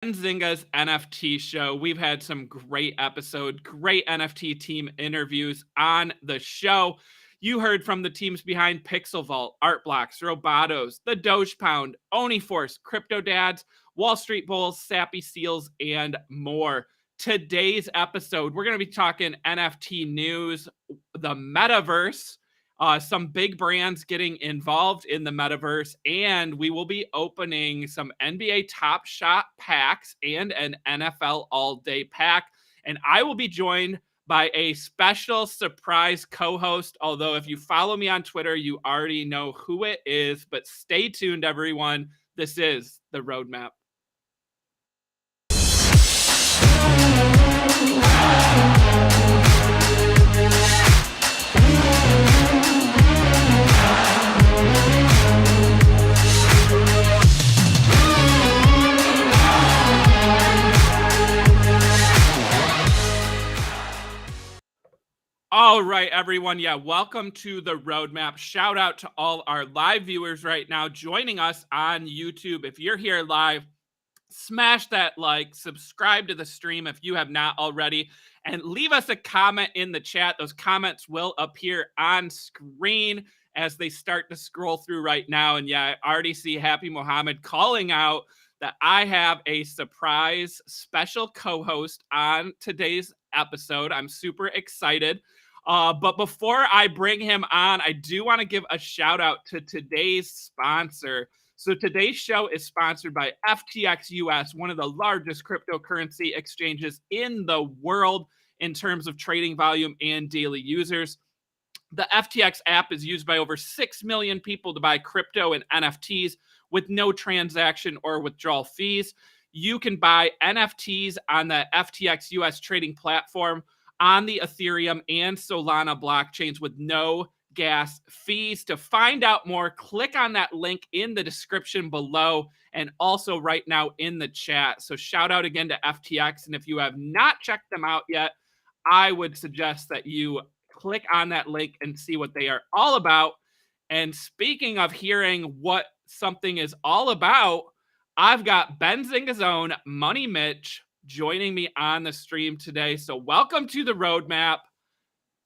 Benzinga's NFT show. We've had some great episodes, great NFT team interviews on the show. You heard from the teams behind Pixel Vault, Artblocks, Robotos, the Doge Pound, Oniforce, Crypto Dads, Wall Street Bulls, Sappy Seals, and more. Today's episode, we're going to be talking NFT news, the Metaverse, some big brands getting involved in the metaverse, and we will be opening some NBA Top Shot packs and an NFL All Day pack. And I will be joined by a special surprise co-host. Although if you follow me on Twitter, you already know who it is. But stay tuned, everyone. This is the Roadmap. All right, everyone. Yeah, welcome to the Roadmap. Shout out to all our live viewers right now joining us on YouTube. If you're here live, smash that like, subscribe to the stream if you have not already, and leave us a comment in the chat. Those comments will appear on screen as they start to scroll through right now. And yeah, I already see Happy Mohammed calling out that I have a surprise special co-host on today's episode. I'm super excited. But before I bring him on, I do want to give a shout out to today's sponsor. So today's show is sponsored by FTX US, one of the largest cryptocurrency exchanges in the world in terms of trading volume and daily users. The FTX app is used by over 6 million people to buy crypto and NFTs with no transaction or withdrawal fees. You can buy NFTs on the FTX US trading platform on the Ethereum and Solana blockchains with no gas fees. To find out more, click on that link in the description below and also right now in the chat. So shout out again to FTX. And if you have not checked them out yet, I would suggest that you click on that link and see what they are all about. And speaking of hearing what something is all about, I've got Benzinga's own Money Mitch joining me on the stream today. So welcome to the Roadmap.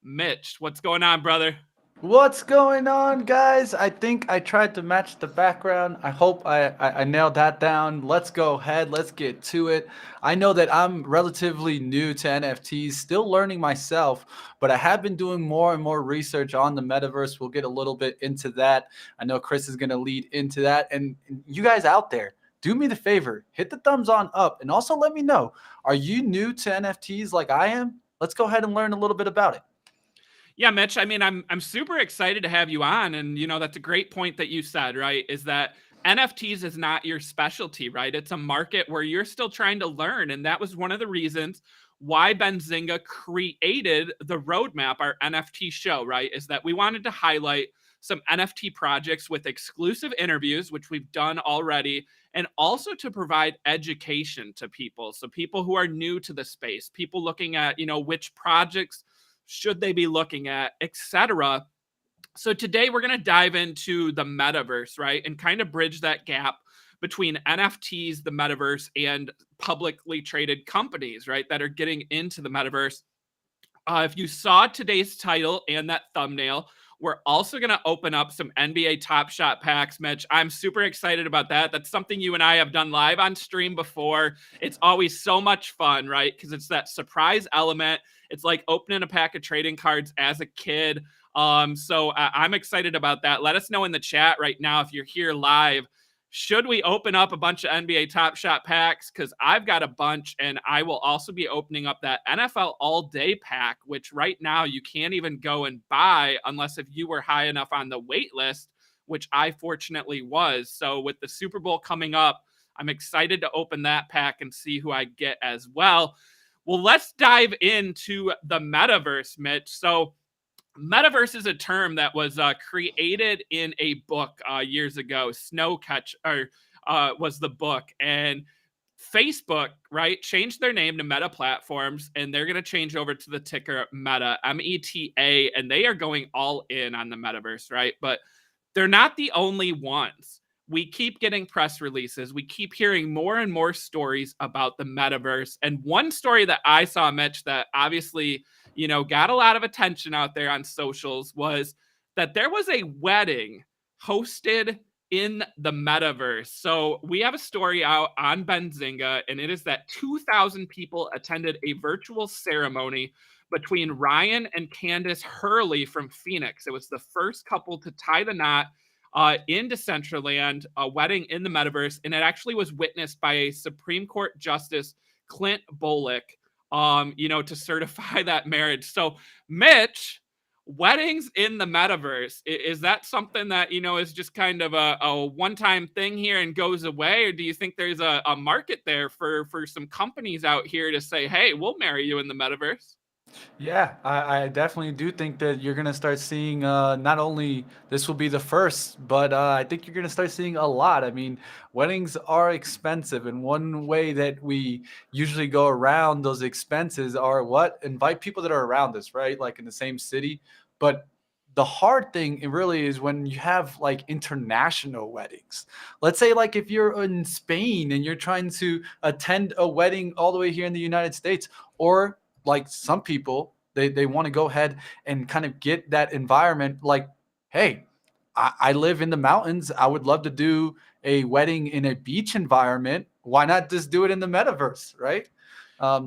Mitch, what's going on, brother? What's going on, guys? I think I tried to match the background. I hope I nailed that down. Let's go ahead. Let's get to it. I know that I'm relatively new to NFTs, still learning myself, but I have been doing more and more research on the metaverse. We'll get a little bit into that. I know Chris is going to lead into that. And you guys out there, do me the favor, hit the thumbs on up, and also let me know, are you new to NFTs like I am? Let's go ahead and learn a little bit about it. Yeah, Mitch, I mean, I'm super excited to have you on. And, you know, that's a great point that you said, right? Is that NFTs is not your specialty, right? It's a market where you're still trying to learn. And that was one of the reasons why Benzinga created the Roadmap, our NFT show, right? Is that we wanted to highlight some NFT projects with exclusive interviews, which we've done already, and also to provide education to people. So people who are new to the space, people looking at, you know, which projects should they be looking at, etc. So today we're going to dive into the metaverse, right? And kind of bridge that gap between NFTs, the metaverse, and publicly traded companies, right? That are getting into the metaverse. If you saw today's title and that thumbnail, we're also going to open up some NBA Top Shot packs, Mitch. I'm super excited about that. That's something you and I have done live on stream before. It's always so much fun, right? Because it's that surprise element. It's like opening a pack of trading cards as a kid. So I'm excited about that. Let us know in the chat right now if you're here live. Should we open up a bunch of NBA Top Shot packs? Because I've got a bunch, and I will also be opening up that NFL All Day pack, which right now you can't even go and buy unless if you were high enough on the wait list, which I fortunately was. So with the Super Bowl coming up, I'm excited to open that pack and see who I get as well. Well, let's dive into the metaverse, Mitch. So Metaverse is a term that was created in a book years ago. Was the book, and Facebook, right, changed their name to Meta Platforms, and they're going to change over to the ticker Meta, META, and they are going all in on the metaverse, right? But they're not the only ones. we keep getting press releases. We keep hearing more and more stories about the metaverse. And one story that I saw, Mitch, that obviously, got a lot of attention out there on socials was that there was a wedding hosted in the metaverse. So we have a story out on Benzinga, and it is that 2,000 people attended a virtual ceremony between Ryan and Candace Hurley from Phoenix. It was the first couple to tie the knot in Decentraland, a wedding in the metaverse, and it actually was witnessed by a Supreme Court Justice, Clint Bolick, to certify that marriage. So, Mitch, weddings in the metaverse, is that something that, is just kind of a one-time thing here and goes away? Or do you think there's a market there for some companies out here to say, hey, we'll marry you in the metaverse? Yeah, I definitely do think that you're gonna start seeing not only this will be the first, but I think you're gonna start seeing a lot. I mean, weddings are expensive, and one way that we usually go around those expenses are what? Invite people that are around us, right? Like in the same city. But the hard thing it really is when you have like international weddings. Let's say like if you're in Spain and you're trying to attend a wedding all the way here in the United States, or like some people they want to go ahead and kind of get that environment like, hey, I live in the mountains, I would love to do a wedding in a beach environment, why not just do it in the metaverse, right?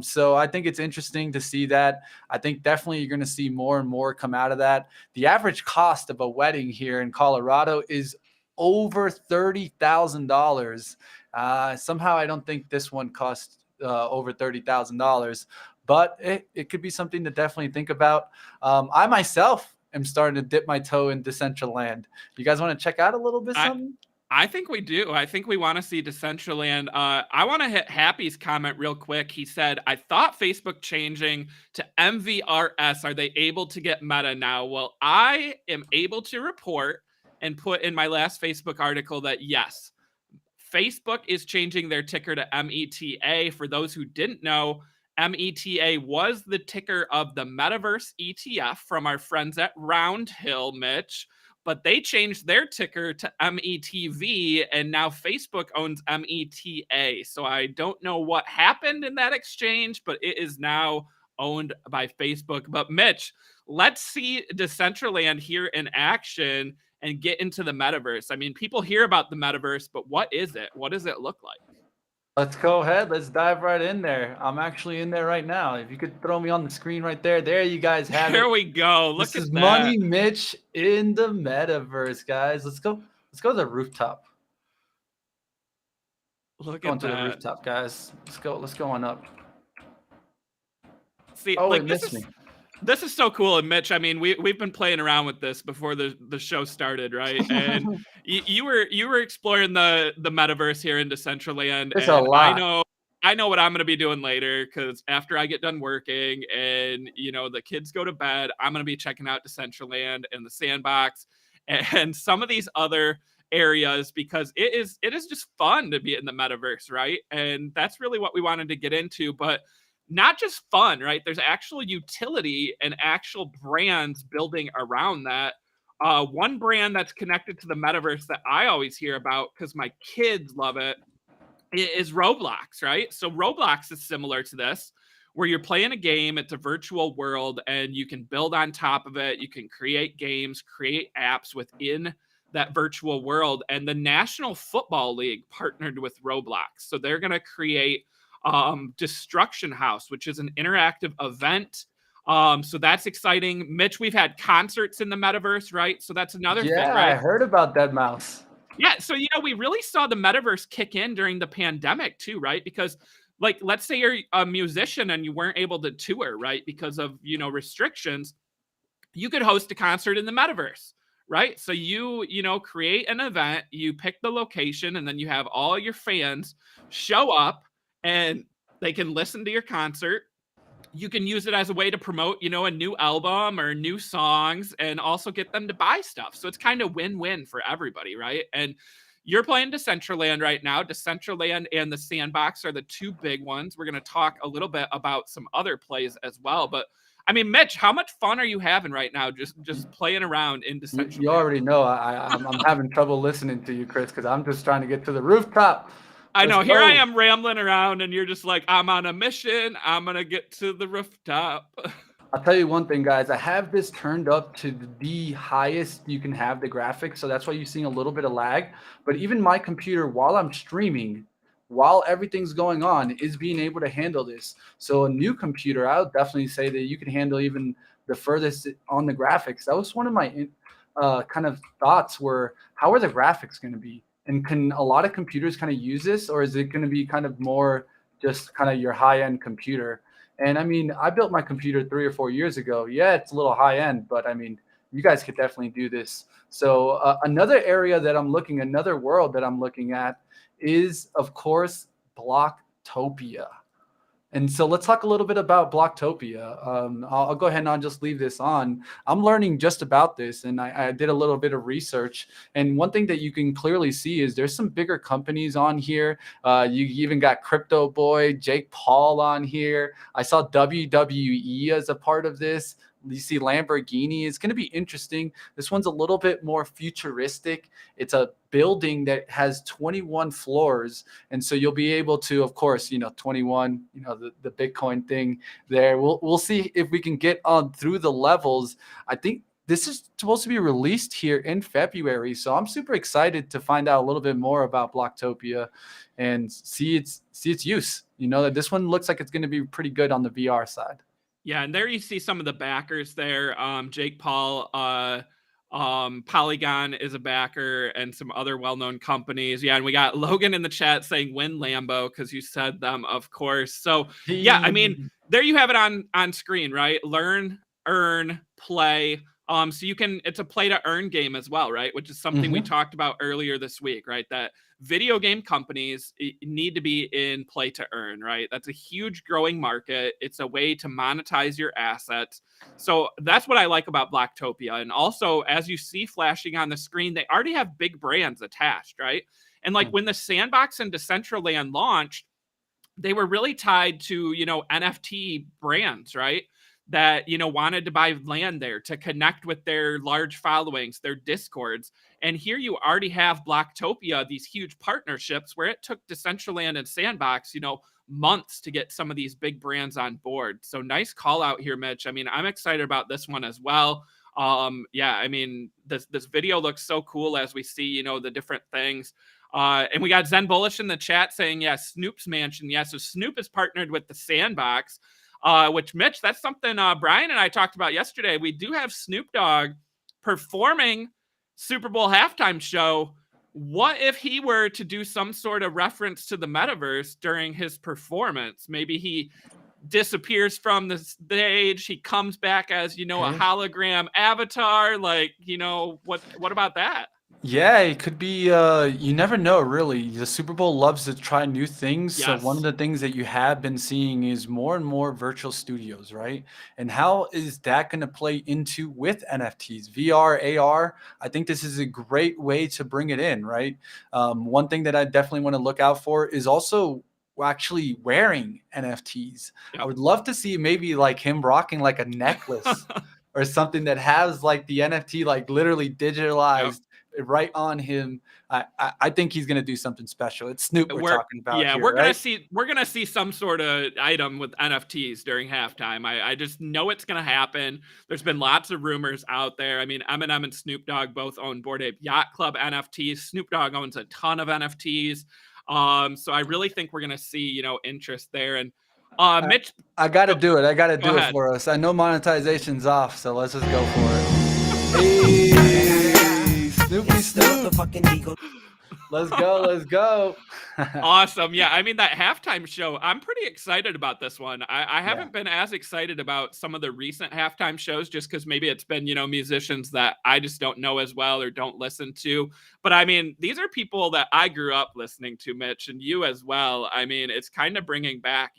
So I think it's interesting to see that. I think definitely you're going to see more and more come out of that. The average cost of a wedding here in Colorado is over $30,000. Somehow I don't think this one cost over $30,000, but it could be something to definitely think about. I myself am starting to dip my toe in Decentraland. You guys want to check out a little bit I something? I think we do. I think we want to see Decentraland. I want to hit Happy's comment real quick. He said, I thought Facebook changing to MVRS. Are they able to get Meta now? Well, I am able to report and put in my last Facebook article that yes, Facebook is changing their ticker to META. For those who didn't know, META was the ticker of the Metaverse ETF from our friends at Roundhill, Mitch. But they changed their ticker to METV, and now Facebook owns META. So I don't know what happened in that exchange, but it is now owned by Facebook. But Mitch, let's see Decentraland here in action and get into the metaverse. I mean, people hear about the metaverse, but what is it? What does it look like? Let's go ahead. Let's dive right in there. I'm actually in there right now. If you could throw me on the screen right there. There you guys have There it. we go. This Look is at that. Money Mitch in the metaverse, guys. Let's go. Let's go to the rooftop. Look Going at to the that. rooftop, guys. Let's go. Let's go on up. See, Oh, it like missed me. this is so cool. And Mitch, I mean, we've been playing around with this before the show started, right? And you were exploring the metaverse here in Decentraland, There's a and I lot. know I know what I'm gonna be doing later because after I get done working and the kids go to bed, I'm gonna be checking out Decentraland and the sandbox and some of these other areas because it is just fun to be in the metaverse, right? And that's really what we wanted to get into, but not just fun, right? There's actual utility and actual brands building around that. One brand that's connected to the metaverse that I always hear about because my kids love it is Roblox, right? So Roblox is similar to this, where you're playing a game, it's a virtual world, and you can build on top of it. You can create games, create apps within that virtual world. And the National Football League partnered with Roblox. So they're going to create Destruction House, which is an interactive event. So that's exciting. Mitch, we've had concerts in the metaverse, right? So that's another thing, Yeah, I right? heard about that mouse. Yeah, so we really saw the metaverse kick in during the pandemic too, right? Because like let's say you're a musician and you weren't able to tour, right? Because of, restrictions, you could host a concert in the metaverse, right? So you create an event, you pick the location, and then you have all your fans show up and they can listen to your concert. You can use it as a way to promote, a new album or new songs and also get them to buy stuff. So it's kind of win-win for everybody, right? And you're playing Decentraland right now. Decentraland and the Sandbox are the two big ones. We're going to talk a little bit about some other plays as well, but I mean, Mitch, how much fun are you having right now? Just playing around in You Decentraland. already know I'm having trouble listening to you, Chris, because I'm just trying to get to the rooftop. I Let's know. Here I go. am rambling around, and you're just like, I'm on a mission. I'm gonna get to the rooftop. I'll tell you one thing, guys. I have this turned up to the highest you can have the graphics, so that's why you're seeing a little bit of lag. But even my computer, while I'm streaming, while everything's going on, is being able to handle this. So a new computer, I would definitely say that you can handle even the furthest on the graphics. That was one of my kind of thoughts were, how are the graphics going to be? And can a lot of computers kind of use this, or is it going to be kind of more just kind of your high-end computer? And I mean, I built my computer 3 or 4 years ago. Yeah, it's a little high end, but I mean, you guys could definitely do this. So another area that I'm looking, another world that I'm looking at is, of course, Blocktopia. And so let's talk a little bit about Blocktopia. I'll go ahead and I'll just leave this on. I'm learning just about this, and I did a little bit of research. And one thing that you can clearly see is there's some bigger companies on here. You even got Crypto Boy, Jake Paul on here. I saw WWE as a part of this. You see Lamborghini. It's going to be interesting. This one's a little bit more futuristic. It's a building that has 21 floors. And so you'll be able to, of course, 21, the Bitcoin thing there. We'll see if we can get on through the levels. I think this is supposed to be released here in February. So I'm super excited to find out a little bit more about Blocktopia and see its use. That this one looks like it's going to be pretty good on the VR side. Yeah, and there you see some of the backers there. Jake Paul, Polygon is a backer, and some other well-known companies. Yeah, and we got Logan in the chat saying "Win Lambo" because you said them, of course. So yeah, I mean, there you have it on screen, right? Learn, earn, play. So it's a play to earn game as well, right? Which is something we talked about earlier this week, right? That video game companies need to be in play to earn, right? That's a huge growing market. It's a way to monetize your assets. So that's what I like about Blocktopia. And also, as you see flashing on the screen, they already have big brands attached, right? And like when the Sandbox and Decentraland launched, they were really tied to, NFT brands, right? That, wanted to buy land there to connect with their large followings, their discords. And here you already have Blocktopia, these huge partnerships where it took Decentraland and Sandbox, months to get some of these big brands on board. So nice call out here, Mitch. I mean, I'm excited about this one as well. Yeah, I mean, this video looks so cool as we see, the different things. And we got Zen Bullish in the chat saying, yes, Snoop's Mansion. Yes, so Snoop is partnered with the Sandbox, which, Mitch, that's something Brian and I talked about yesterday. We do have Snoop Dogg performing Super Bowl halftime show. What if he were to do some sort of reference to the metaverse during his performance? Maybe he disappears from the stage. He comes back as, a hologram avatar. Like, what about that? Yeah, it could be. You never know, really. The Super Bowl loves to try new things. So one of Yes. the things that you have been seeing is more and more virtual studios, right? And how is that going to play into with NFTs, VR, AR? I think this is a great way to bring it in, right? One thing that I definitely want to look out for is also actually wearing NFTs. I Yep. would love to see maybe like him rocking like a necklace or something that has like the NFT like literally Yep. digitalized right on him. I think he's gonna do something special. It's Snoop we're talking about here, We're gonna right? see some sort of item with NFTs during halftime. I just know it's gonna happen. There's been lots of rumors out there. I mean, Eminem and Snoop Dogg both own Bored Ape Yacht Club NFTs. Snoop Dogg owns a ton of NFTs. So I really think we're gonna see, interest there. And Mitch, I gotta do it. I gotta go do it ahead. for us. I know monetization's off, so let's just go for it. Hey, Snoopy Snoop. Let's go. Let's go. Awesome. Yeah. I mean, that halftime show, I'm pretty excited about this one. I Yeah. haven't been as excited about some of the recent halftime shows just because maybe it's been, musicians that I just don't know as well or don't listen to. But I mean, these are people that I grew up listening to, Mitch, and you as well. I mean, it's kind of bringing back,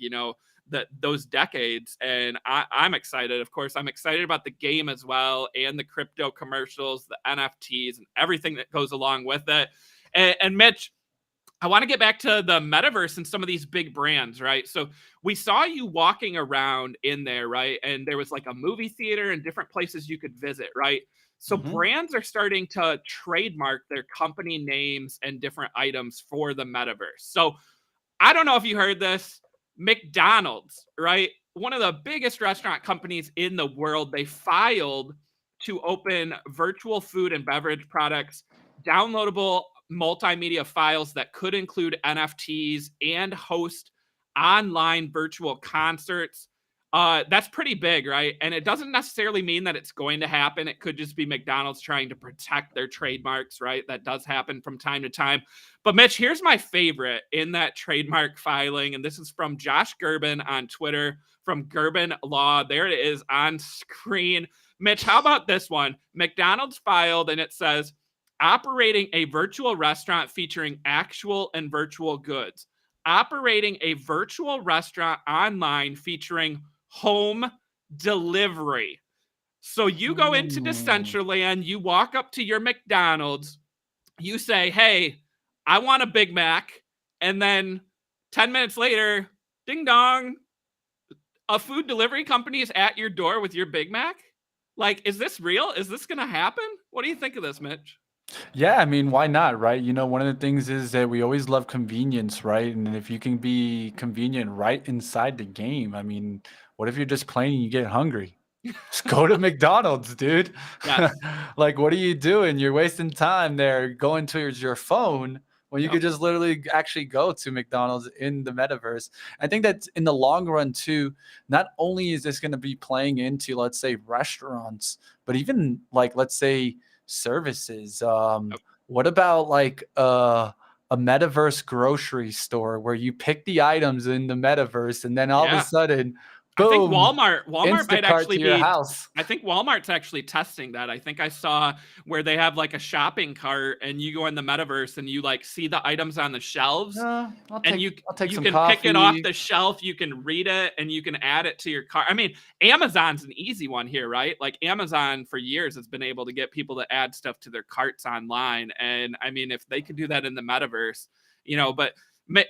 those decades, and I'm excited. Of course, I'm excited about the game as well, and the crypto commercials, the NFTs, and everything that goes along with it. And Mitch, I want to get back to the metaverse and some of these big brands, right? So we saw you walking around in there, right? And there was like a movie theater and different places you could visit, right? So Hmm. brands are starting to trademark their company names and different items for the metaverse. So I don't know if you heard this. McDonald's, right? One of the biggest restaurant companies in the world, they filed to open virtual food and beverage products, downloadable multimedia files that could include NFTs and host online virtual concerts. That's pretty big, right? And it doesn't necessarily mean that it's going to happen. It could just be McDonald's trying to protect their trademarks, right? That does happen from time to time. But Mitch, here's my favorite in that trademark filing, and this is from Josh Gerben on Twitter from Gerben Law. There it is on screen. Mitch, how about this one? McDonald's filed, and it says operating a virtual restaurant featuring actual and virtual goods. Operating a virtual restaurant online featuring home delivery. So you go into Mm. Decentraland, you walk up to your McDonald's, you say, "Hey, I want a Big Mac," and then 10 minutes later, ding dong, a food delivery company is at your door with your Big Mac? Like, is this real? Is this gonna happen? What do you think of this, Mitch? Yeah, I mean, why not, right? One of the things is that we always love convenience, right? And if you can be convenient right inside the game, I mean, what if you're just playing and you get hungry? Just go to McDonald's, dude. Yes. Like, what are you doing? You're wasting time there going towards your phone when you Yep. could just literally actually go to McDonald's in the metaverse. I think that in the long run, too, not only is this going to be playing into, let's say, restaurants, but even like, let's say, services. Yep. What about like a metaverse grocery store where you pick the items in the metaverse and then all of a Yeah. sudden, I think boom, Walmart might Instacart actually to your be house. I think Walmart's actually testing that. I think I saw where they have, like, a shopping cart, and you go in the metaverse, and you, like, see the items on the shelves, I'll and take I'll take you some can pick it off coffee. the shelf, you can read it, and you can add it to your cart. I mean, Amazon's an easy one here, right? Like, Amazon for years has been able to get people to add stuff to their carts online, and, I mean, if they could do that in the metaverse, but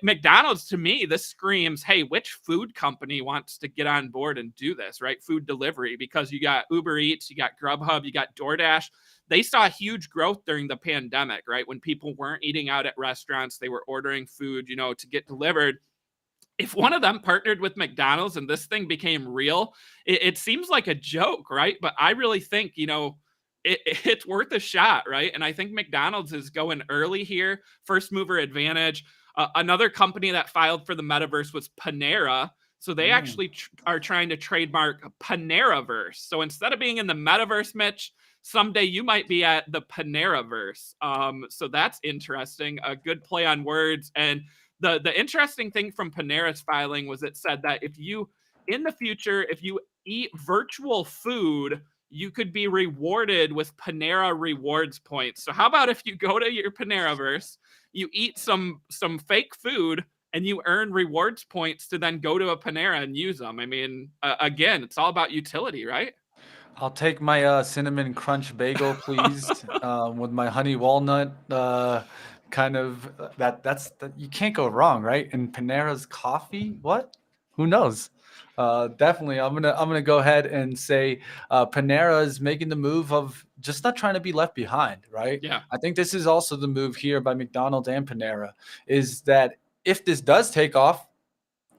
McDonald's, to me, this screams, hey, which food company wants to get on board and do this, right? Food delivery, because you got Uber Eats, you got Grubhub, you got DoorDash. They saw huge growth during the pandemic, right? When people weren't eating out at restaurants, they were ordering food, to get delivered. If one of them partnered with McDonald's and this thing became real, it seems like a joke, right? But I really think, it's worth a shot, right? And I think McDonald's is going early here, first mover advantage. Another company that filed for the metaverse was Panera. So they Mm. actually are trying to trademark Paneraverse. So instead of being in the metaverse, Mitch, someday you might be at the Paneraverse. So that's interesting. A good play on words. And the interesting thing from Panera's filing was it said that if you in the future, if you eat virtual food, you could be rewarded with Panera rewards points. So how about if you go to your Paneraverse, you eat some fake food, and you earn rewards points to then go to a Panera and use them? I mean, again, it's all about utility, right? I'll take my cinnamon crunch bagel, please, with my honey walnut. Kind of that you can't go wrong, right? And Panera's coffee, what? Who knows? Definitely, I'm gonna go ahead and say Panera is making the move of just not trying to be left behind, right? Yeah. I think this is also the move here by McDonald's and Panera, is that if this does take off,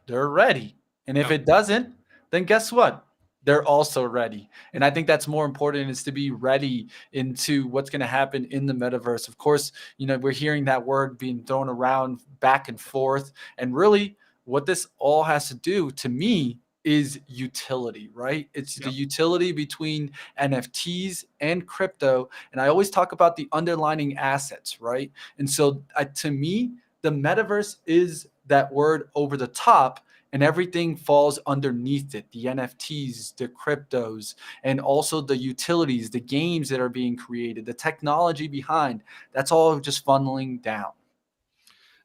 they're ready. And if Yep. it doesn't, then guess what? They're also ready. And I think that's more important is to be ready into what's going to happen in the metaverse. Of course, we're hearing that word being thrown around back and forth. And really, what this all has to do to me is utility, right? It's the Yep. utility between NFTs and crypto. And I always talk about the underlying assets, right? And so to me, the metaverse is that word over the top, and everything falls underneath it: the NFTs, the cryptos, and also the utilities, the games that are being created, the technology behind. That's all just funneling down.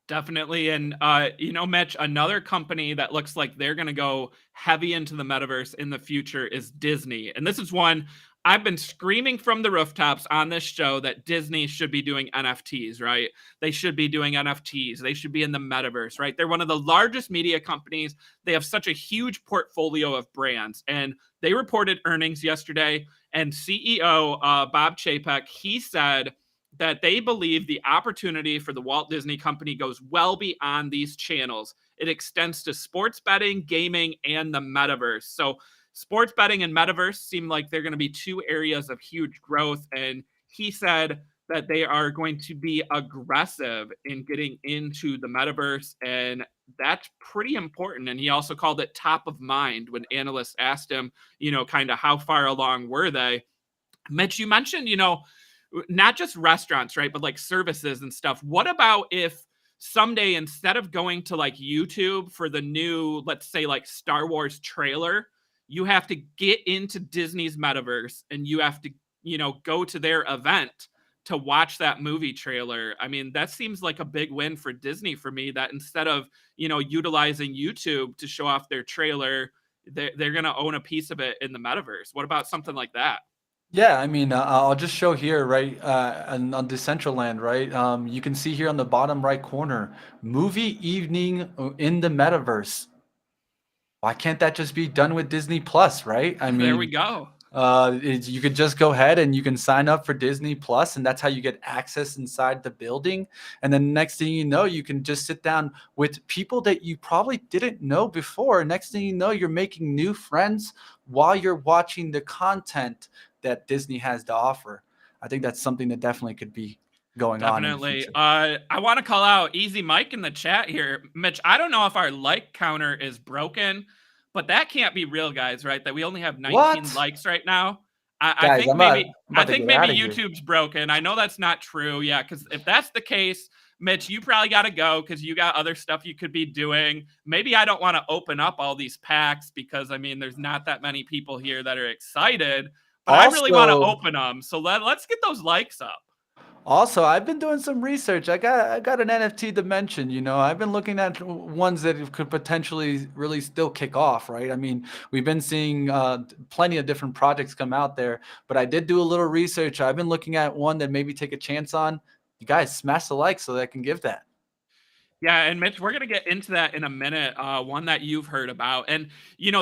Definitely. And, Mitch, another company that looks like they're going to go heavy into the metaverse in the future is Disney. And this is one I've been screaming from the rooftops on this show that Disney should be doing NFTs, right? They should be doing NFTs. They should be in the metaverse, right? They're one of the largest media companies. They have such a huge portfolio of brands. And they reported earnings yesterday. And CEO Bob Chapek, he said that they believe the opportunity for the Walt Disney Company goes well beyond these channels. It extends to sports betting, gaming, and the metaverse. So sports betting and metaverse seem like they're going to be two areas of huge growth. And he said that they are going to be aggressive in getting into the metaverse. And that's pretty important. And he also called it top of mind when analysts asked him, kind of how far along were they. Mitch, you mentioned, not just restaurants, right? But like services and stuff. What about if someday instead of going to like YouTube for the new, let's say like Star Wars trailer, you have to get into Disney's metaverse and you have to, go to their event to watch that movie trailer. I mean, that seems like a big win for Disney for me that instead of, utilizing YouTube to show off their trailer, they're going to own a piece of it in the metaverse. What about something like that? Yeah, I mean, I'll just show here, right, on Decentraland, right? You can see here on the bottom right corner, movie evening in the metaverse. Why can't that just be done with Disney Plus, right? I There we mean, go. you could just go ahead and you can sign up for Disney Plus, and that's how you get access inside the building. And then next thing you know, you can just sit down with people that you probably didn't know before. Next thing you know, you're making new friends while you're watching the content that Disney has to offer. I think that's something that definitely could be going on in the Definitely. future. I want to call out Easy Mike in the chat here. Mitch, I don't know if our like counter is broken, but that can't be real, guys, right? That we only have 19 What? likes right now. I Guys, think maybe I'm I about to think get maybe out of here. YouTube's broken. I know that's not true. Yeah, because if that's the case, Mitch, you probably got to go because you got other stuff you could be doing. Maybe I don't want to open up all these packs because I mean, there's not that many people here that are excited, but I really want to Also, open them. So let's get those likes up. Also, I've been doing some research. I got an NFT dimension, I've been looking at ones that could potentially really still kick off, right? I mean, we've been seeing plenty of different projects come out there, but I did do a little research. I've been looking at one that maybe take a chance on. You guys smash the like so that I can give that. Yeah, and Mitch, we're gonna get into that in a minute. One that you've heard about, and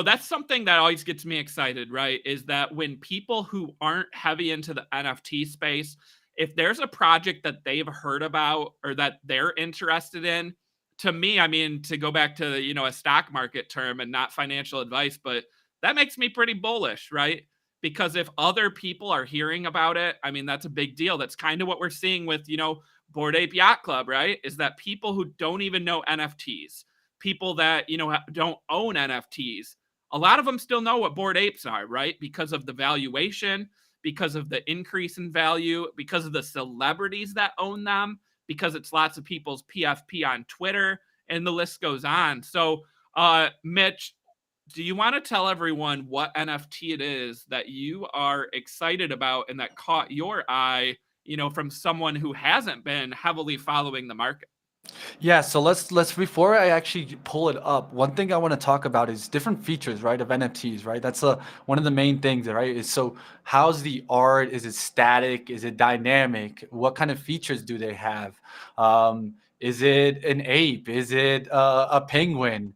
that's something that always gets me excited, right? Is that when people who aren't heavy into the NFT space, if there's a project that they've heard about or that they're interested in, to me, I mean, to go back to a stock market term and not financial advice, but that makes me pretty bullish, right? Because if other people are hearing about it, I mean, that's a big deal. That's kind of what we're seeing with Bored Ape Yacht Club, right? Is that people who don't even know NFTs, people that, don't own NFTs, a lot of them still know what Bored Apes are, right? Because of the valuation, because of the increase in value, because of the celebrities that own them, because it's lots of people's PFP on Twitter, and the list goes on. So, Mitch, do you want to tell everyone what NFT it is that you are excited about and that caught your eye, from someone who hasn't been heavily following the market? Yeah, so let's before I actually pull it up, one thing I want to talk about is different features, right, of NFTs, right? That's one of the main things, right? Is so how's the art? Is it static? Is it dynamic? What kind of features do they have? Is it an ape? Is it a penguin?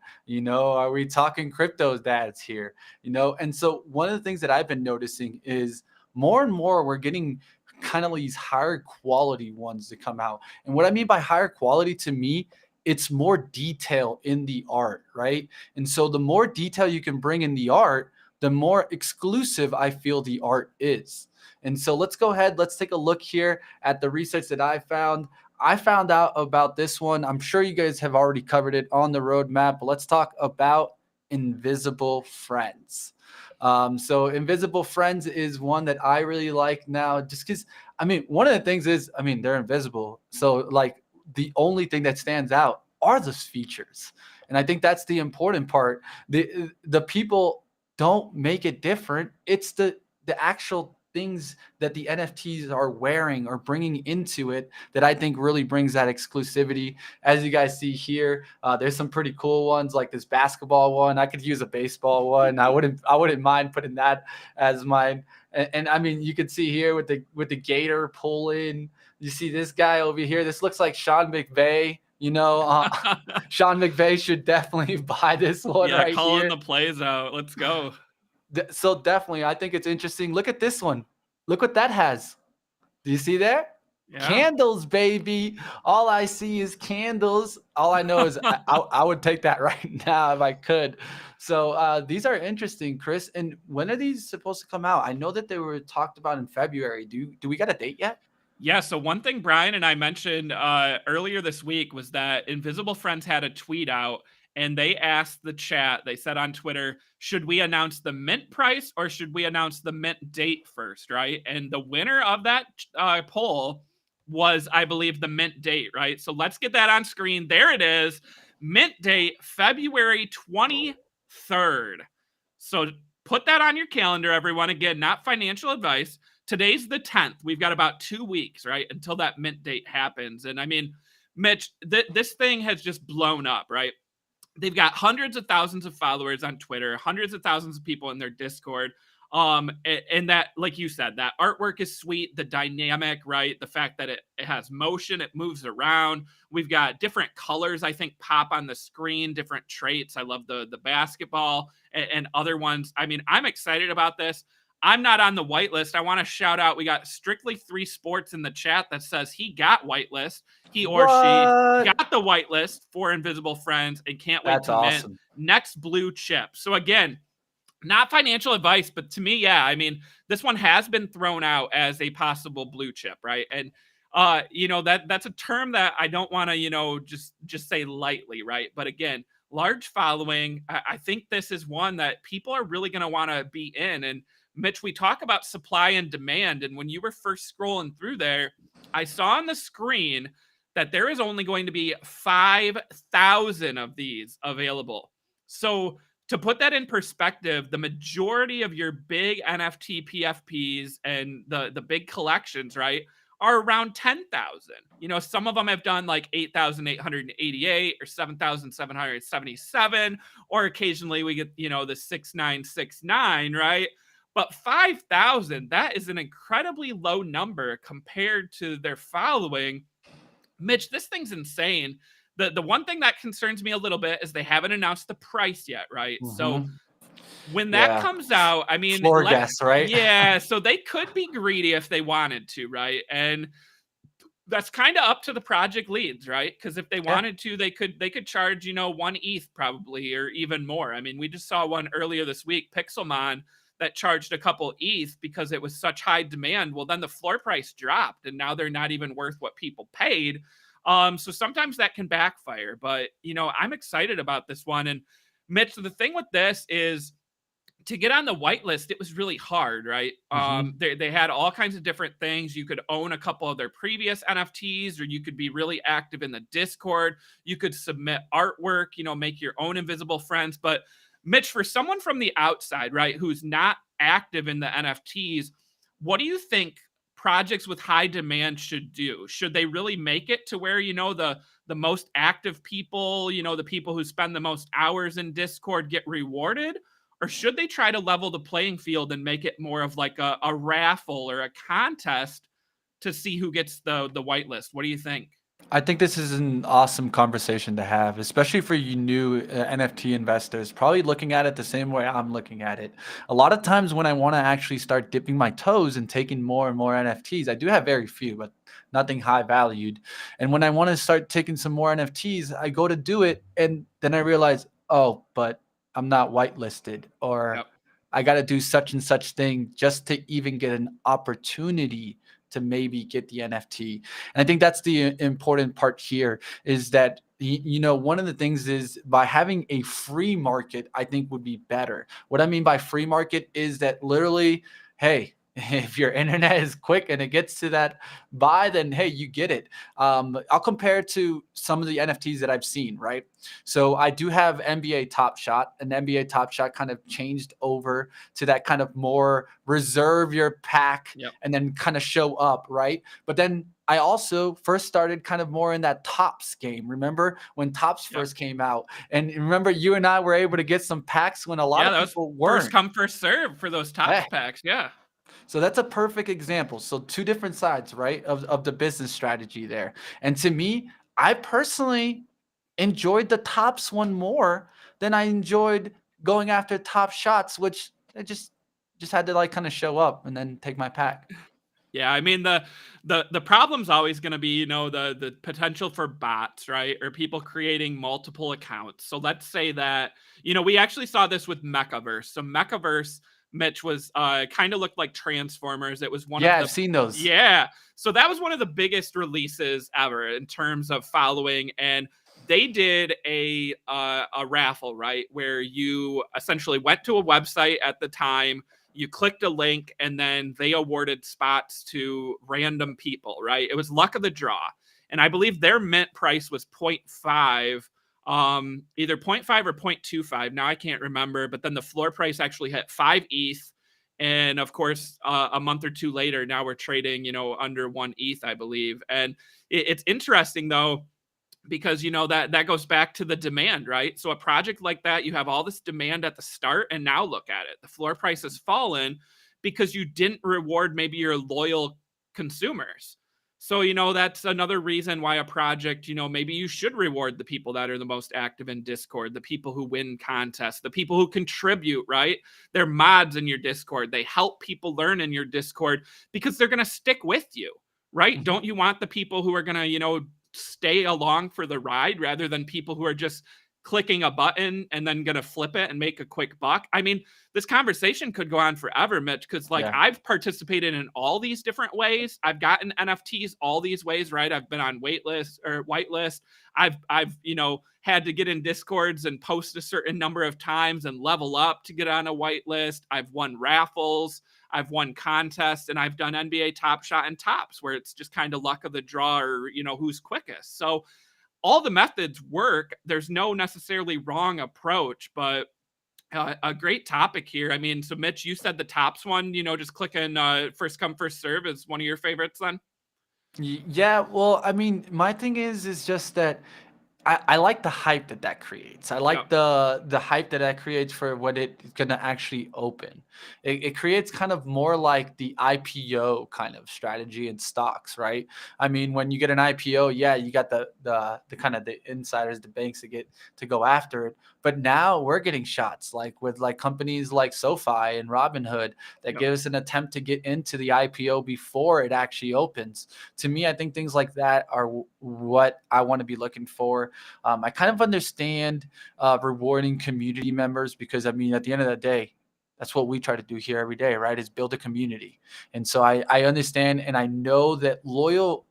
Are we talking crypto dads here? And so one of the things that I've been noticing is more and more we're getting kind of these higher quality ones to come out. And what I mean by higher quality to me, it's more detail in the art, right? And so the more detail you can bring in the art, the more exclusive I feel the art is. And so let's go ahead, let's take a look here at the research that I found. I found out about this one. I'm sure you guys have already covered it on the roadmap, but let's talk about Invisible Friends. So Invisible Friends is one that I really like now, just because I mean, one of the things is, I mean, they're invisible. So like the only thing that stands out are those features. And I think that's the important part. The people don't make it different. It's the actual things that the NFTs are wearing or bringing into it that I think really brings that exclusivity. As you guys see here, there's some pretty cool ones like this basketball one. I could use a baseball one. I wouldn't mind putting that as mine. And I mean, you can see here with the gator pull in. You see this guy over here. This looks like Sean McVay. Sean McVay should definitely buy this one Yeah, right calling here. the plays out. Let's go. So definitely, I think it's interesting. Look at this one. Look what that has. Do you see there? Yeah. Candles, baby. All I see is candles. All I know is I would take that right now if I could. So these are interesting, Chris. And when are these supposed to come out? I know that they were talked about in February. Do we got a date yet? Yeah, so one thing Brian and I mentioned earlier this week was that Invisible Friends had a tweet out and they asked the chat, they said on Twitter, should we announce the mint price or should we announce the mint date first, right? And the winner of that poll was, I believe, the mint date, right? So let's get that on screen. There it is. Mint date, February 23rd. So put that on your calendar, everyone. Again, not financial advice. Today's the 10th. We've got about 2 weeks, right, until that mint date happens. And I mean, Mitch, this thing has just blown up, right? They've got hundreds of thousands of followers on Twitter, hundreds of thousands of people in their Discord. And that, like you said, that artwork is sweet, the dynamic, right? The fact that it has motion, it moves around. We've got different colors, I think, pop on the screen, different traits. I love the basketball and other ones. I mean, I'm excited about this. I'm not on the whitelist. I want to shout out, we got Strictly 3 Sports in the chat that says he got whitelist. He or she got the whitelist for Invisible Friends and can't wait That's to awesome. mint next blue chip. So again, not financial advice, but to me, yeah, I mean, this one has been thrown out as a possible blue chip, right? And that's a term that I don't want to, just say lightly, right? But again, large following, I think this is one that people are really going to want to be in. And Mitch, we talk about supply and demand. And when you were first scrolling through there, I saw on the screen that there is only going to be 5,000 of these available. So to put that in perspective, the majority of your big NFT PFPs and the big collections, right, are around 10,000. Some of them have done like 8,888 or 7,777, or occasionally we get, the 6,969, right? But 5,000, that is an incredibly low number compared to their following. Mitch, this thing's insane. The one thing that concerns me a little bit is they haven't announced the price yet, right? Mm-hmm. So when that comes out, I mean, floor guess, right? Yeah, so they could be greedy if they wanted to, right? And that's kind of up to the project leads, right? Because if they wanted to, they could charge, 1 ETH probably, or even more. I mean, we just saw one earlier this week, Pixelmon, that charged a couple ETH because it was such high demand. Well, then the floor price dropped, and now they're not even worth what people paid. So sometimes that can backfire, but I'm excited about this one. And Mitch, the thing with this is, to get on the whitelist, it was really hard, right? They had all kinds of different things. You could own a couple of their previous NFTs, or you could be really active in the Discord. You could submit artwork, make your own Invisible Friends. But Mitch, for someone from the outside, right, who's not active in the NFTs, what do you think projects with high demand should do? Should they really make it to where, the most active people, the people who spend the most hours in Discord get rewarded? Or should they try to level the playing field and make it more of like a raffle or a contest to see who gets the whitelist? What do you think? I think this is an awesome conversation to have, especially for you new NFT investors, probably looking at it the same way I'm looking at it. A lot of times when I want to actually start dipping my toes and taking more and more NFTs, I do have very few, but nothing high valued. And when I want to start taking some more NFTs, I go to do it. And then I realize, oh, but I'm not whitelisted, or I got to do such and such thing just to even get an opportunity to maybe get the NFT. And I think that's the important part here, is that, one of the things is by having a free market, I think would be better. What I mean by free market is that literally, hey, if your internet is quick and it gets to that buy, then hey, you get it. I'll compare it to some of the NFTs that I've seen, right? So I do have NBA Top Shot, and NBA Top Shot kind of changed over to that kind of more reserve your pack Yep. and then kind of show up, right? But then I also first started kind of more in that Tops game. Remember when Tops Yep. first came out? And remember you and I were able to get some packs when a lot Yeah, of that was people first weren't. come, first serve for those Yeah. Tops packs. Yeah. So that's a perfect example. So two different sides, right, of the business strategy there. And to me, I personally enjoyed the Tops one more than I enjoyed going after Top Shots, which I just had to like kind of show up and then take my pack. Yeah, I mean the problem's always going to be, the potential for bots, right? Or people creating multiple accounts. So let's say that, we actually saw this with Mechaverse. So Mechaverse, Mitch, was kind of looked like Transformers. It was one Yeah, of I've the seen those. Yeah. So that was one of the biggest releases ever in terms of following, and they did a raffle, right? Where you essentially went to a website at the time, you clicked a link, and then they awarded spots to random people, right? It was luck of the draw. And I believe their mint price was zero point 0.5, either zero point 0.5 or 0.25. Now I can't remember, but then the floor price actually hit 5 ETH. And of course, a month or two later, now we're trading, under 1 ETH, I believe. And it's interesting though, because that goes back to the demand, right? So a project like that, you have all this demand at the start, and now look at it, the floor price has fallen because you didn't reward maybe your loyal consumers. So that's another reason why a project, maybe you should reward the people that are the most active in Discord, the people who win contests, the people who contribute, right? They're mods in your Discord, they help people learn in your Discord because they're going to stick with you, right? Mhm. Don't you want the people who are going to stay along for the ride rather than people who are just clicking a button and then going to flip it and make a quick buck? I mean, this conversation could go on forever, Mitch, because like Yeah. I've participated in all these different ways. I've gotten NFTs all these ways, right? I've been on waitlist or whitelist. I've had to get in Discords and post a certain number of times and level up to get on a whitelist. I've won raffles. I've won contests, and I've done NBA Top Shot and Tops where it's just kind of luck of the draw, or who's quickest. So all the methods work. There's no necessarily wrong approach, but a great topic here. I mean, so Mitch, you said the Tops one, just clicking first come first serve is one of your favorites then? Yeah, well, I mean, my thing is just that I like the hype that that creates. I Yep. like the hype that that creates for when it's gonna actually open. It creates kind of more like the IPO kind of strategy in stocks, right? I mean, when you get an IPO, yeah, you got the kind of the insiders, the banks that get to go after it. But now we're getting shots like with like companies like SoFi and Robinhood that Yep. give us an attempt to get into the IPO before it actually opens. To me, I think things like that are what I want to be looking for. I kind of understand rewarding community members because, I mean, at the end of the day, that's what we try to do here every day, right? Is build a community. And so I understand and I know that loyal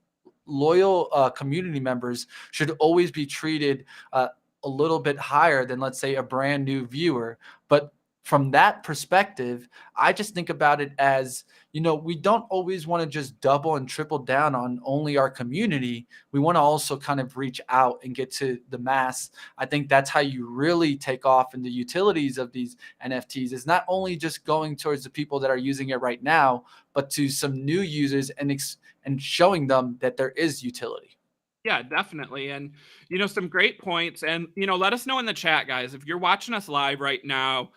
community members should always be treated a little bit higher than, let's say, a brand new viewer. But from that perspective, I just think about it as, we don't always want to just double and triple down on only our community. We want to also kind of reach out and get to the mass. I think that's how you really take off in the utilities of these NFTs, is not only just going towards the people that are using it right now, but to some new users and showing them that there is utility. Yeah, definitely. And, some great points. And, let us know in the chat, guys, if you're watching us live right now,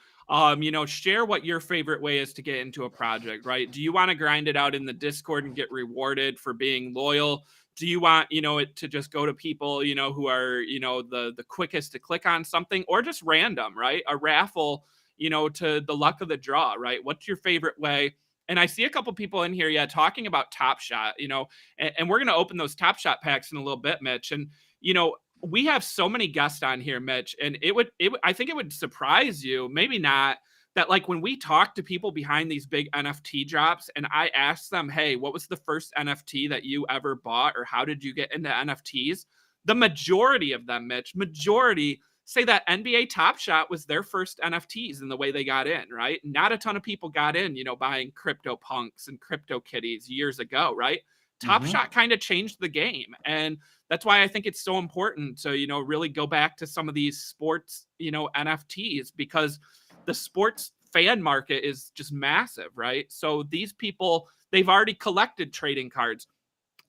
share what your favorite way is to get into a project, right? Do you want to grind it out in the Discord and get rewarded for being loyal? Do you want, it to just go to people, who are, the quickest to click on something, or just random, right? A raffle, to the luck of the draw, right? What's your favorite way? And I see a couple people in here, yeah, talking about Top Shot, and we're going to open those Top Shot packs in a little bit, Mitch. And, we have so many guests on here, Mitch, and I think it would surprise you, maybe not, that like when we talk to people behind these big NFT drops and I ask them, hey, what was the first NFT that you ever bought, or how did you get into NFTs? The majority of them, Mitch, majority say that NBA Top Shot was their first NFTs in the way they got in, right? Not a ton of people got in, buying crypto punks and crypto kitties years ago, right? Top Mm-hmm. Shot kind of changed the game. And that's why I think it's so important to, really go back to some of these sports, NFTs, because the sports fan market is just massive, right? So these people, they've already collected trading cards.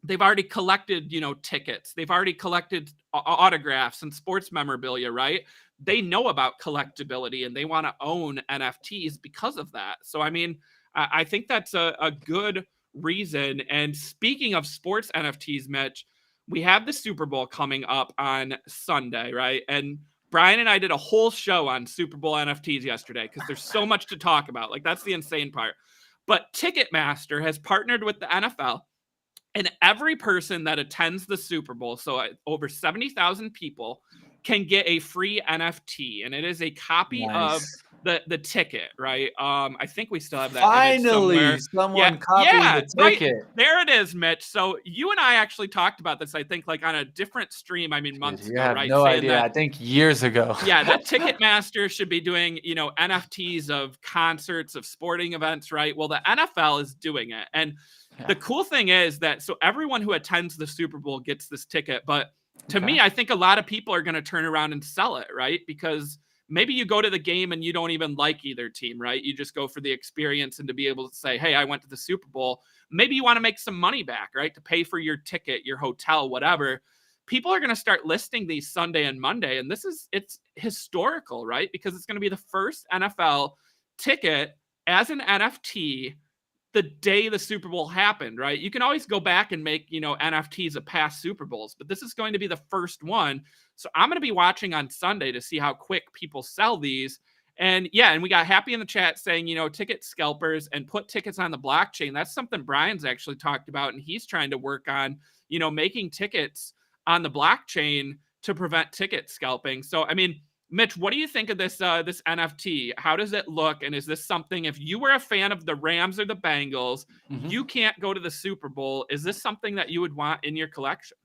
They've already collected, tickets. They've already collected autographs and sports memorabilia, right? They know about collectability and they want to own NFTs because of that. So, I mean, I think that's a good reason. And speaking of sports NFTs, Mitch, we have the Super Bowl coming up on Sunday, right? And Brian and I did a whole show on Super Bowl NFTs yesterday because there's so much to talk about. Like, that's the insane part. But Ticketmaster has partnered with the NFL, and every person that attends the Super Bowl, so over 70,000 people, can get a free NFT, and it is a copy of Nice. the ticket, right? I think we still have that image Finally, somewhere. Yeah, someone copied yeah, the right ticket. there it is, Mitch. So you and I actually talked about this, I think, like on a different stream. I mean, Dude, months you ago, have right? no Saying idea. that, I think years ago. yeah, that Ticketmaster should be doing, NFTs of concerts, of sporting events, right? Well, the NFL is doing it, and Yeah. the cool thing is that so everyone who attends the Super Bowl gets this ticket, but to Okay. me, I think a lot of people are going to turn around and sell it, right? Because maybe you go to the game and you don't even like either team, right? You just go for the experience and to be able to say, hey, I went to the Super Bowl. Maybe you want to make some money back, right? To pay for your ticket, your hotel, whatever. People are going to start listing these Sunday and Monday. And it's historical, right? Because it's going to be the first NFL ticket as an NFT the day the Super Bowl happened, right? You can always go back and make, NFTs of past Super Bowls, but this is going to be the first one. So I'm going to be watching on Sunday to see how quick people sell these. And yeah, and we got Happy in the chat saying, ticket scalpers and put tickets on the blockchain. That's something Brian's actually talked about, and he's trying to work on, making tickets on the blockchain to prevent ticket scalping. So, I mean, Mitch, what do you think of this NFT? How does it look? And is this something, if you were a fan of the Rams or the Bengals, Mhm. you can't go to the Super Bowl, is this something that you would want in your collection?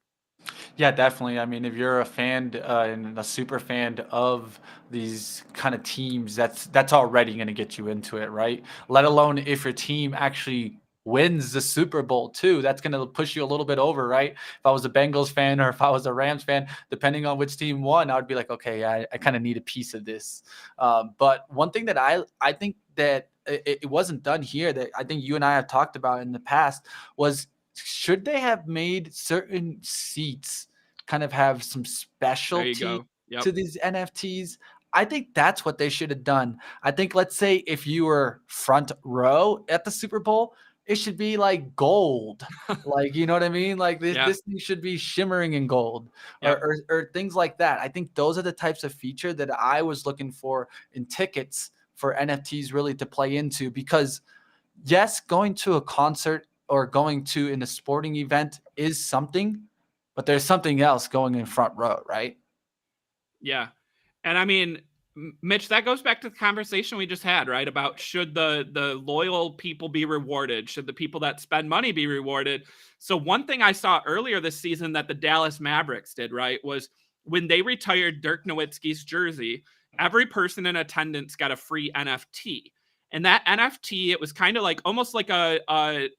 Yeah, definitely. I mean, if you're a fan and a super fan of these kind of teams, that's already going to get you into it, right? Let alone if your team actually wins the Super Bowl too, that's going to push you a little bit over, right? If I was a Bengals fan or if I was a Rams fan, depending on which team won, I would be like, okay, I kind of need a piece of this. But one thing that I think that it wasn't done here that I think you and I have talked about in the past was should they have made certain seats kind of have some There you specialty go. Yep. to these NFTs? I think that's what they should have done. I think, let's say if you were front row at the Super Bowl, it should be like gold. Like, you know what I mean? Like this, Yeah. this thing should be shimmering in gold Yep. or things like that. I think those are the types of feature that I was looking for in tickets for NFTs really to play into, because yes, going to a concert or going to in a sporting event is something, but there's something else going in front row, right? Yeah. And I mean, Mitch, that goes back to the conversation we just had, right? About should the loyal people be rewarded? Should the people that spend money be rewarded? So one thing I saw earlier this season that the Dallas Mavericks did, right, was when they retired Dirk Nowitzki's jersey, every person in attendance got a free NFT. And that NFT, it was kind of like almost like a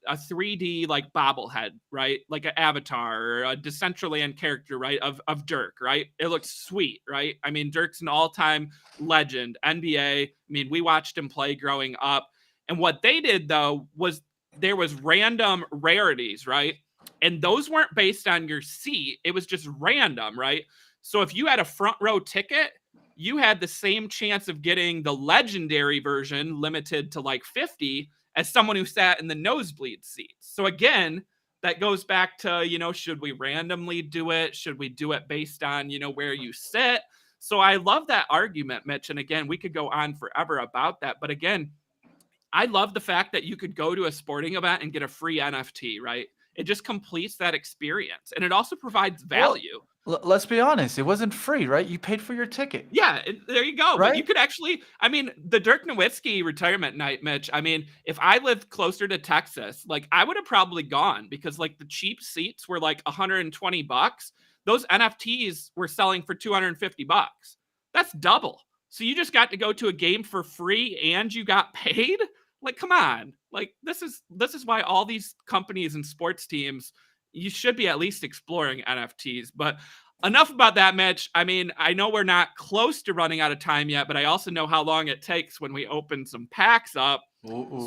3D like bobblehead, right? Like an avatar or a Decentraland character, right? Of Dirk, right? It looks sweet, right? I mean, Dirk's an all-time legend, NBA. I mean, we watched him play growing up. And what they did though was there was random rarities, right? And those weren't based on your seat. It was just random, right? So if you had a front row ticket, you had the same chance of getting the legendary version limited to like 50 as someone who sat in the nosebleed seats. So again, that goes back to, should we randomly do it? Should we do it based on, where you sit? So I love that argument, Mitch. And again, we could go on forever about that. But again, I love the fact that you could go to a sporting event and get a free NFT, right? It just completes that experience. And it also provides Well, value. let's be honest, it wasn't free, right? You paid for your ticket, Yeah, there you go. But you right? could actually, I mean, the Dirk Nowitzki retirement night, Mitch. I mean, if I lived closer to Texas, like I would have probably gone because like the cheap seats were like $120. Those NFTs were selling for $250. That's double. So you just got to go to a game for free and you got paid? Like, come on. Like, this is why all these companies and sports teams, you should be at least exploring NFTs. But enough about that, Mitch. I mean, I know we're not close to running out of time yet, but I also know how long it takes when we open some packs up.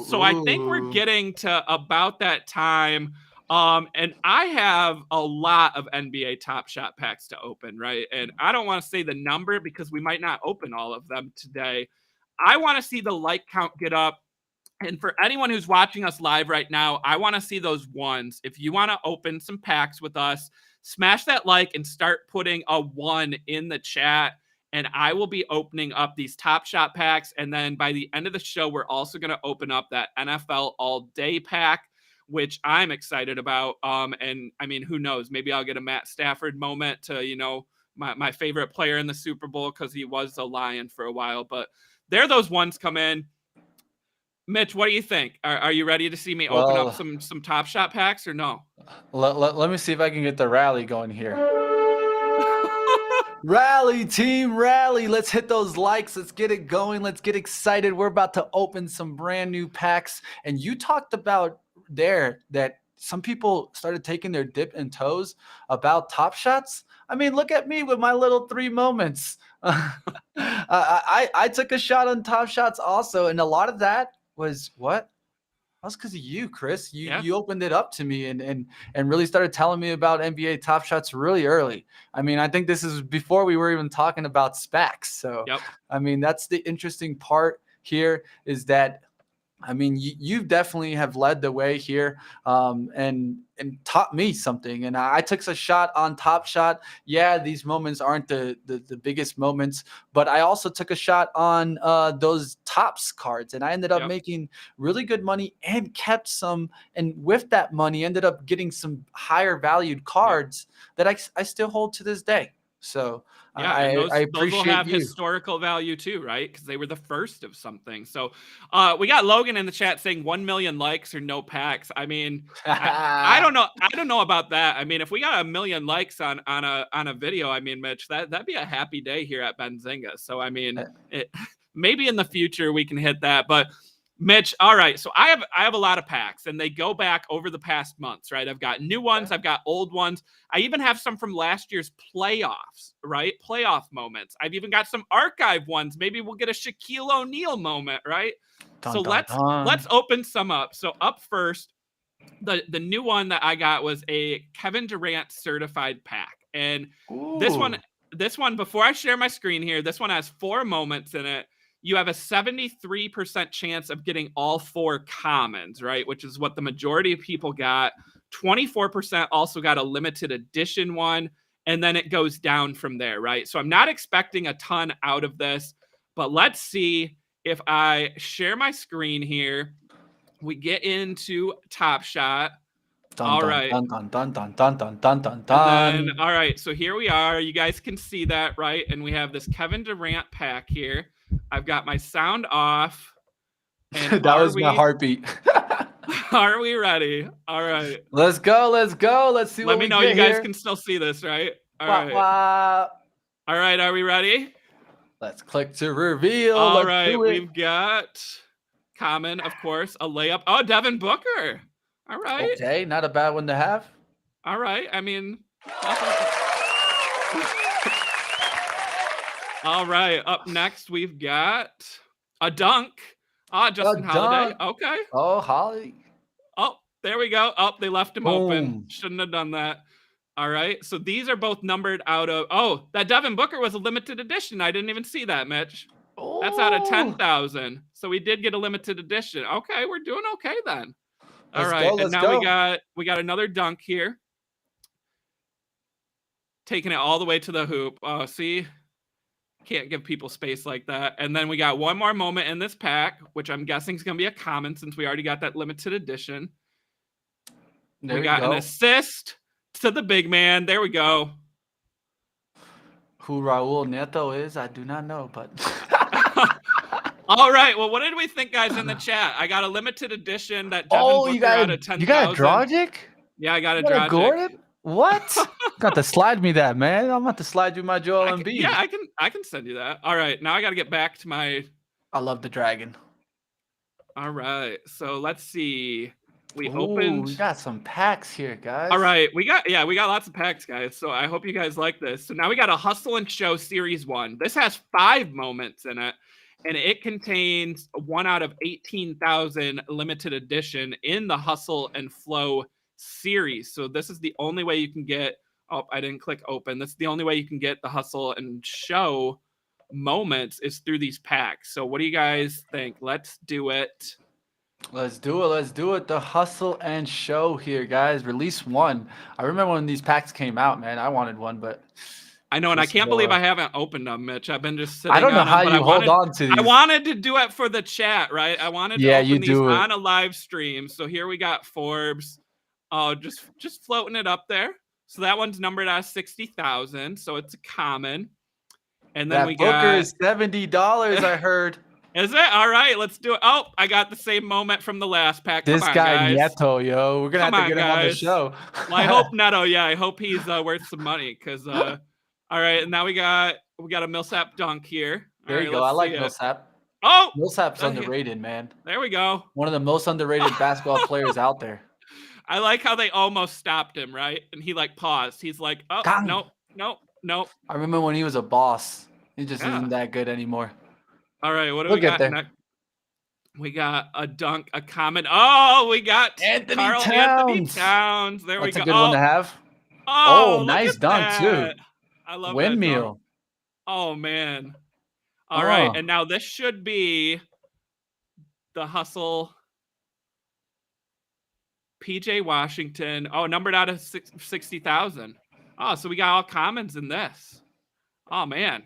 So I think we're getting to about that time. And I have a lot of NBA Top Shot packs to open, right? And I don't want to say the number because we might not open all of them today. I want to see the like count get up. And for anyone who's watching us live right now, I want to see those ones. If you want to open some packs with us, smash that like and start putting a 1 in the chat. And I will be opening up these Top Shot packs. And then by the end of the show, we're also going to open up that NFL All Day pack, which I'm excited about. And I mean, who knows? Maybe I'll get a Matt Stafford moment to, you know, my favorite player in the Super Bowl because he was a Lion for a while. But there those ones come in. Mitch, what do you think? Are you ready to see me open up some Top Shot packs or no? Let me see if I can get the rally going here. Rally, team, rally. Let's hit those likes. Let's get it going. Let's get excited. We're about to open some brand new packs. And you talked about there that some people started taking their dip and toes about Top Shots. I mean, look at me with my little 3 moments. I took a shot on Top Shots also. And a lot of that was what? That was because of you, Chris. You opened it up to me and really started telling me about NBA Top Shots really early. I mean, I think this is before we were even talking about SPACs. So, I mean, that's the interesting part here is that, I mean, you definitely have led the way here and taught me something. And I took a shot on Top Shot. Yeah, these moments aren't the biggest moments, but I also took a shot on those Tops cards. And I ended up making really good money and kept some. And with that money, ended up getting some higher valued cards that I still hold to this day. So I appreciate those will have historical value too, right? Because they were the first of something. So we got Logan in the chat saying 1 million likes or no packs. I mean, I don't know. I don't know about that. I mean, if we got 1 million likes on a video, I mean, Mitch, that'd be a happy day here at Benzinga. So I mean, maybe in the future we can hit that, but. Mitch, all right. So I have a lot of packs and they go back over the past months, right? I've got new ones, I've got old ones. I even have some from last year's playoffs, right? Playoff moments. I've even got some archive ones. Maybe we'll get a Shaquille O'Neal moment, right? Let's open some up. So up first, the new one that I got was a Kevin Durant certified pack. And this one, before I share my screen here, this one has 4 moments in it. You have a 73% chance of getting all 4 commons, right? Which is what the majority of people got. 24% also got a limited edition one, and then it goes down from there, right? So I'm not expecting a ton out of this, but let's see if I share my screen here. We get into Top Shot. All right. And then, all right, so here we are. You guys can see that, right? And we have this Kevin Durant pack here. I've got my sound off. And that was my heartbeat. Are we ready? All right. Let's go. Let's go. Let's see what we get. Let me know you guys can still see this, right? All right. All right. Are we ready? Let's click to reveal. All right. We've got common, of course, a layup. Oh, Devin Booker. All right. Okay. Not a bad one to have. All right. I mean, all right. Up next, we've got a dunk. Justin Holiday. Okay. Oh, Holly. Oh, there we go. Oh, they left him open. Shouldn't have done that. All right. So these are both numbered out of. Oh, that Devin Booker was a limited edition. I didn't even see that, Mitch. Oh. That's out of 10,000. So we did get a limited edition. Okay, we're doing okay then. All right. And now we got another dunk here. Taking it all the way to the hoop. Oh, see. Can't give people space like that. And then we got one more moment in this pack, which I'm guessing is going to be a common since we already got that limited edition. We got an assist to the big man. There we go. Who Raul Neto is, I do not know, but. All right. Well, what did we think, guys, in the chat? I got a limited edition that Devin Booker out of 10,000. You got a Dragic? Yeah, I got a Dragic. What? Got to slide me that, man. I'm about to slide you my Joel Embiid. Yeah, I can send you that. All right, now I got to get back to my. I love the dragon. All right, so let's see. We Ooh, opened. we got some packs here, guys. All right, we got lots of packs, guys. So I hope you guys like this. So now we got a Hustle and Show Series 1. This has 5 moments in it, and it contains 1 out of 18,000 limited edition in the Hustle and Flow series. So this is the only way you can get. Oh, I didn't click open. That's the only way you can get the Hustle and Show moments is through these packs. So what do you guys think? Let's do it. Let's do it. Let's do it. The Hustle and Show here, guys. Release 1. I remember when these packs came out, man. I wanted one, but I know, and I can't believe I haven't opened them, Mitch. I've been just sitting. I don't know on how them, you hold on to these. I wanted to do it for the chat, right? I wanted to open these on a live stream. So here we got Forbes. Oh, just floating it up there. So that one's numbered as 60,000. So it's a common. And then that we Booker got is $70. I heard. Is it? All right, let's do it. Oh, I got the same moment from the last pack. This Come on, guy guys. Neto, yo, we're gonna have to get him on the show. Well, I hope Neto. Yeah, I hope he's worth some money because. All right, and now we got a Millsap dunk here. There you go. I like Millsap. Oh, Millsap's underrated, man. There we go. One of the most underrated basketball players out there. I like how they almost stopped him, right? And he like paused. He's like, oh, nope. I remember when he was a boss. He just isn't that good anymore. All right, what do we got next? We got a dunk, a comment. Oh, we got Anthony Towns. There we go. That's a good one to have. Oh, nice dunk too. I love windmill. That oh man. All right, and now this should be the Hustle. PJ Washington. Oh, numbered out of 60,000. Oh, so we got all commons in this. Oh man.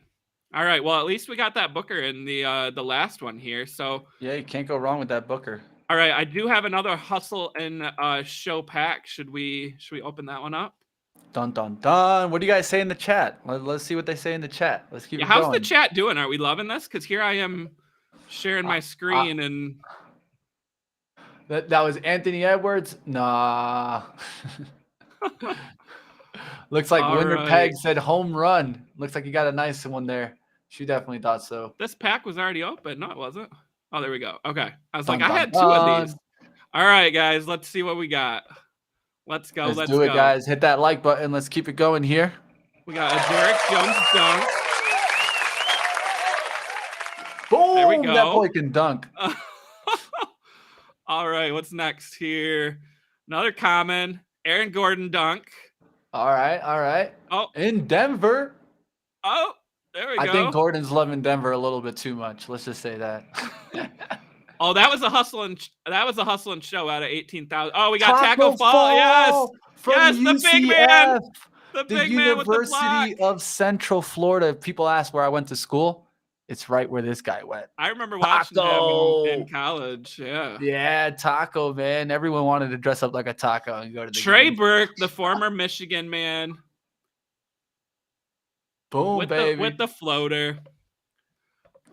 All right. Well, at least we got that Booker in the last one here. So yeah, you can't go wrong with that Booker. All right, I do have another Hustle and Show pack. Should we open that one up? Dun dun dun. What do you guys say in the chat? Let's see what they say in the chat. Let's keep it going. How's the chat doing? Are we loving this? Because here I am sharing my screen and that was Anthony Edwards. Nah. Looks like Winner Peg said home run. Looks like you got a nice one there. She definitely thought so. This pack was already open. No, it wasn't. Oh, there we go. Okay. I was I had 2 of these. All right, guys. Let's see what we got. Let's go. Let's do it, guys. Hit that like button. Let's keep it going here. We got a Derek Jones dunk. Boom! There we go. That boy can dunk. All right. What's next here? Another common. Aaron Gordon dunk. All right. Oh, in Denver. Oh, there we go. I think Gordon's loving Denver a little bit too much. Let's just say that. Oh, that was a hustle and show out of 18,000. Oh, we got Taco Fall. Yes, from the big man. The big man with the block. University of Central Florida. If people ask where I went to school, it's right where this guy went. I remember watching him in college. Yeah, Taco, man. Everyone wanted to dress up like a taco and go to the Trey Burke, the former Michigan man. Boom, baby. With the floater.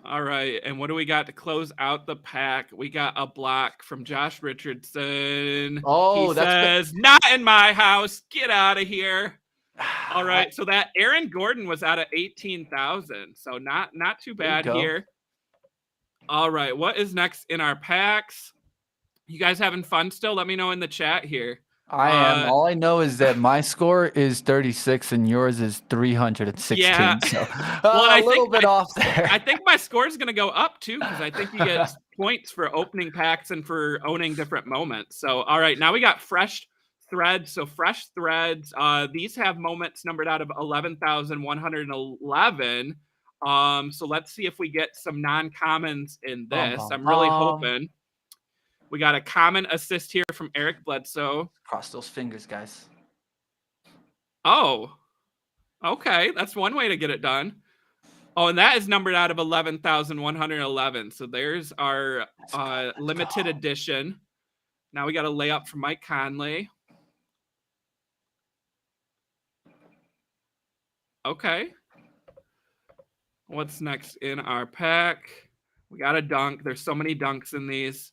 All right, and what do we got to close out the pack? We got a block from Josh Richardson. Oh, he says, not in my house. Get out of here. All right, so that Aaron Gordon was out of 18,000, so not too bad here. All right, what is next in our packs? You guys having fun still? Let me know in the chat here. I am. All I know is that my score is 36 and yours is 316. Yeah. So a little bit off there. I think my score is going to go up too because I think you get points for opening packs and for owning different moments. So, all right, now we got fresh threads. So fresh threads. These have moments numbered out of 11,111. So let's see if we get some non-commons in this. I'm really hoping. We got a common assist here from Eric Bledsoe. Cross those fingers, guys. Oh, okay. That's one way to get it done. Oh, and that is numbered out of 11,111. So there's our limited edition. Now we got a layup from Mike Conley. Okay. What's next in our pack? We got a dunk. There's so many dunks in these.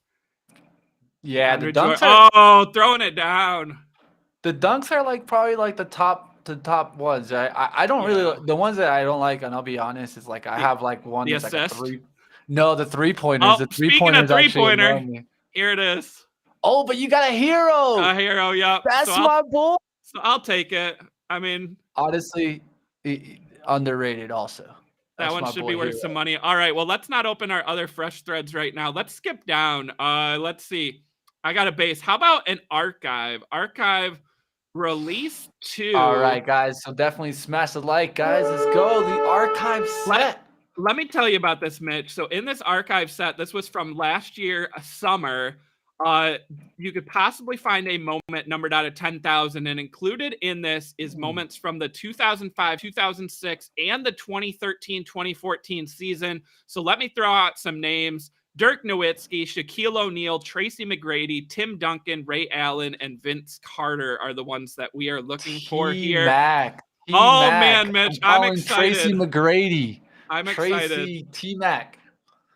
Yeah, the dunks are... throwing it down. The dunks are like probably like the top ones. I don't Yeah. really the ones that I don't like, and I'll be honest, is like I have like one The that's like a assist. three. No, the three pointers. Oh, The three speaking of pointers actually three-pointer, annoy me. here it is. Oh, but you got a hero. A hero, yep. That's my boy. So I'll take it. I mean, Honestly, underrated also. that That's one my should be boy worth hero. some money. All right, well, let's not open our other fresh threads right now. Let's skip down. Let's see. I got a base. How about an archive? Archive release 2. All right, guys. So definitely smash the like, guys. Let's go. The archive set. Let me tell you about this, Mitch. So in this archive set, this was from last year, summer. You could possibly find a moment numbered out of 10,000, and included in this is moments from the 2005, 2006, and the 2013-2014 season. So let me throw out some names. Dirk Nowitzki, Shaquille O'Neal, Tracy McGrady, Tim Duncan, Ray Allen, and Vince Carter are the ones that we are looking for here. T-Mac. Oh, man, Mitch, I'm excited. Tracy McGrady. I'm excited. Tracy T-Mac.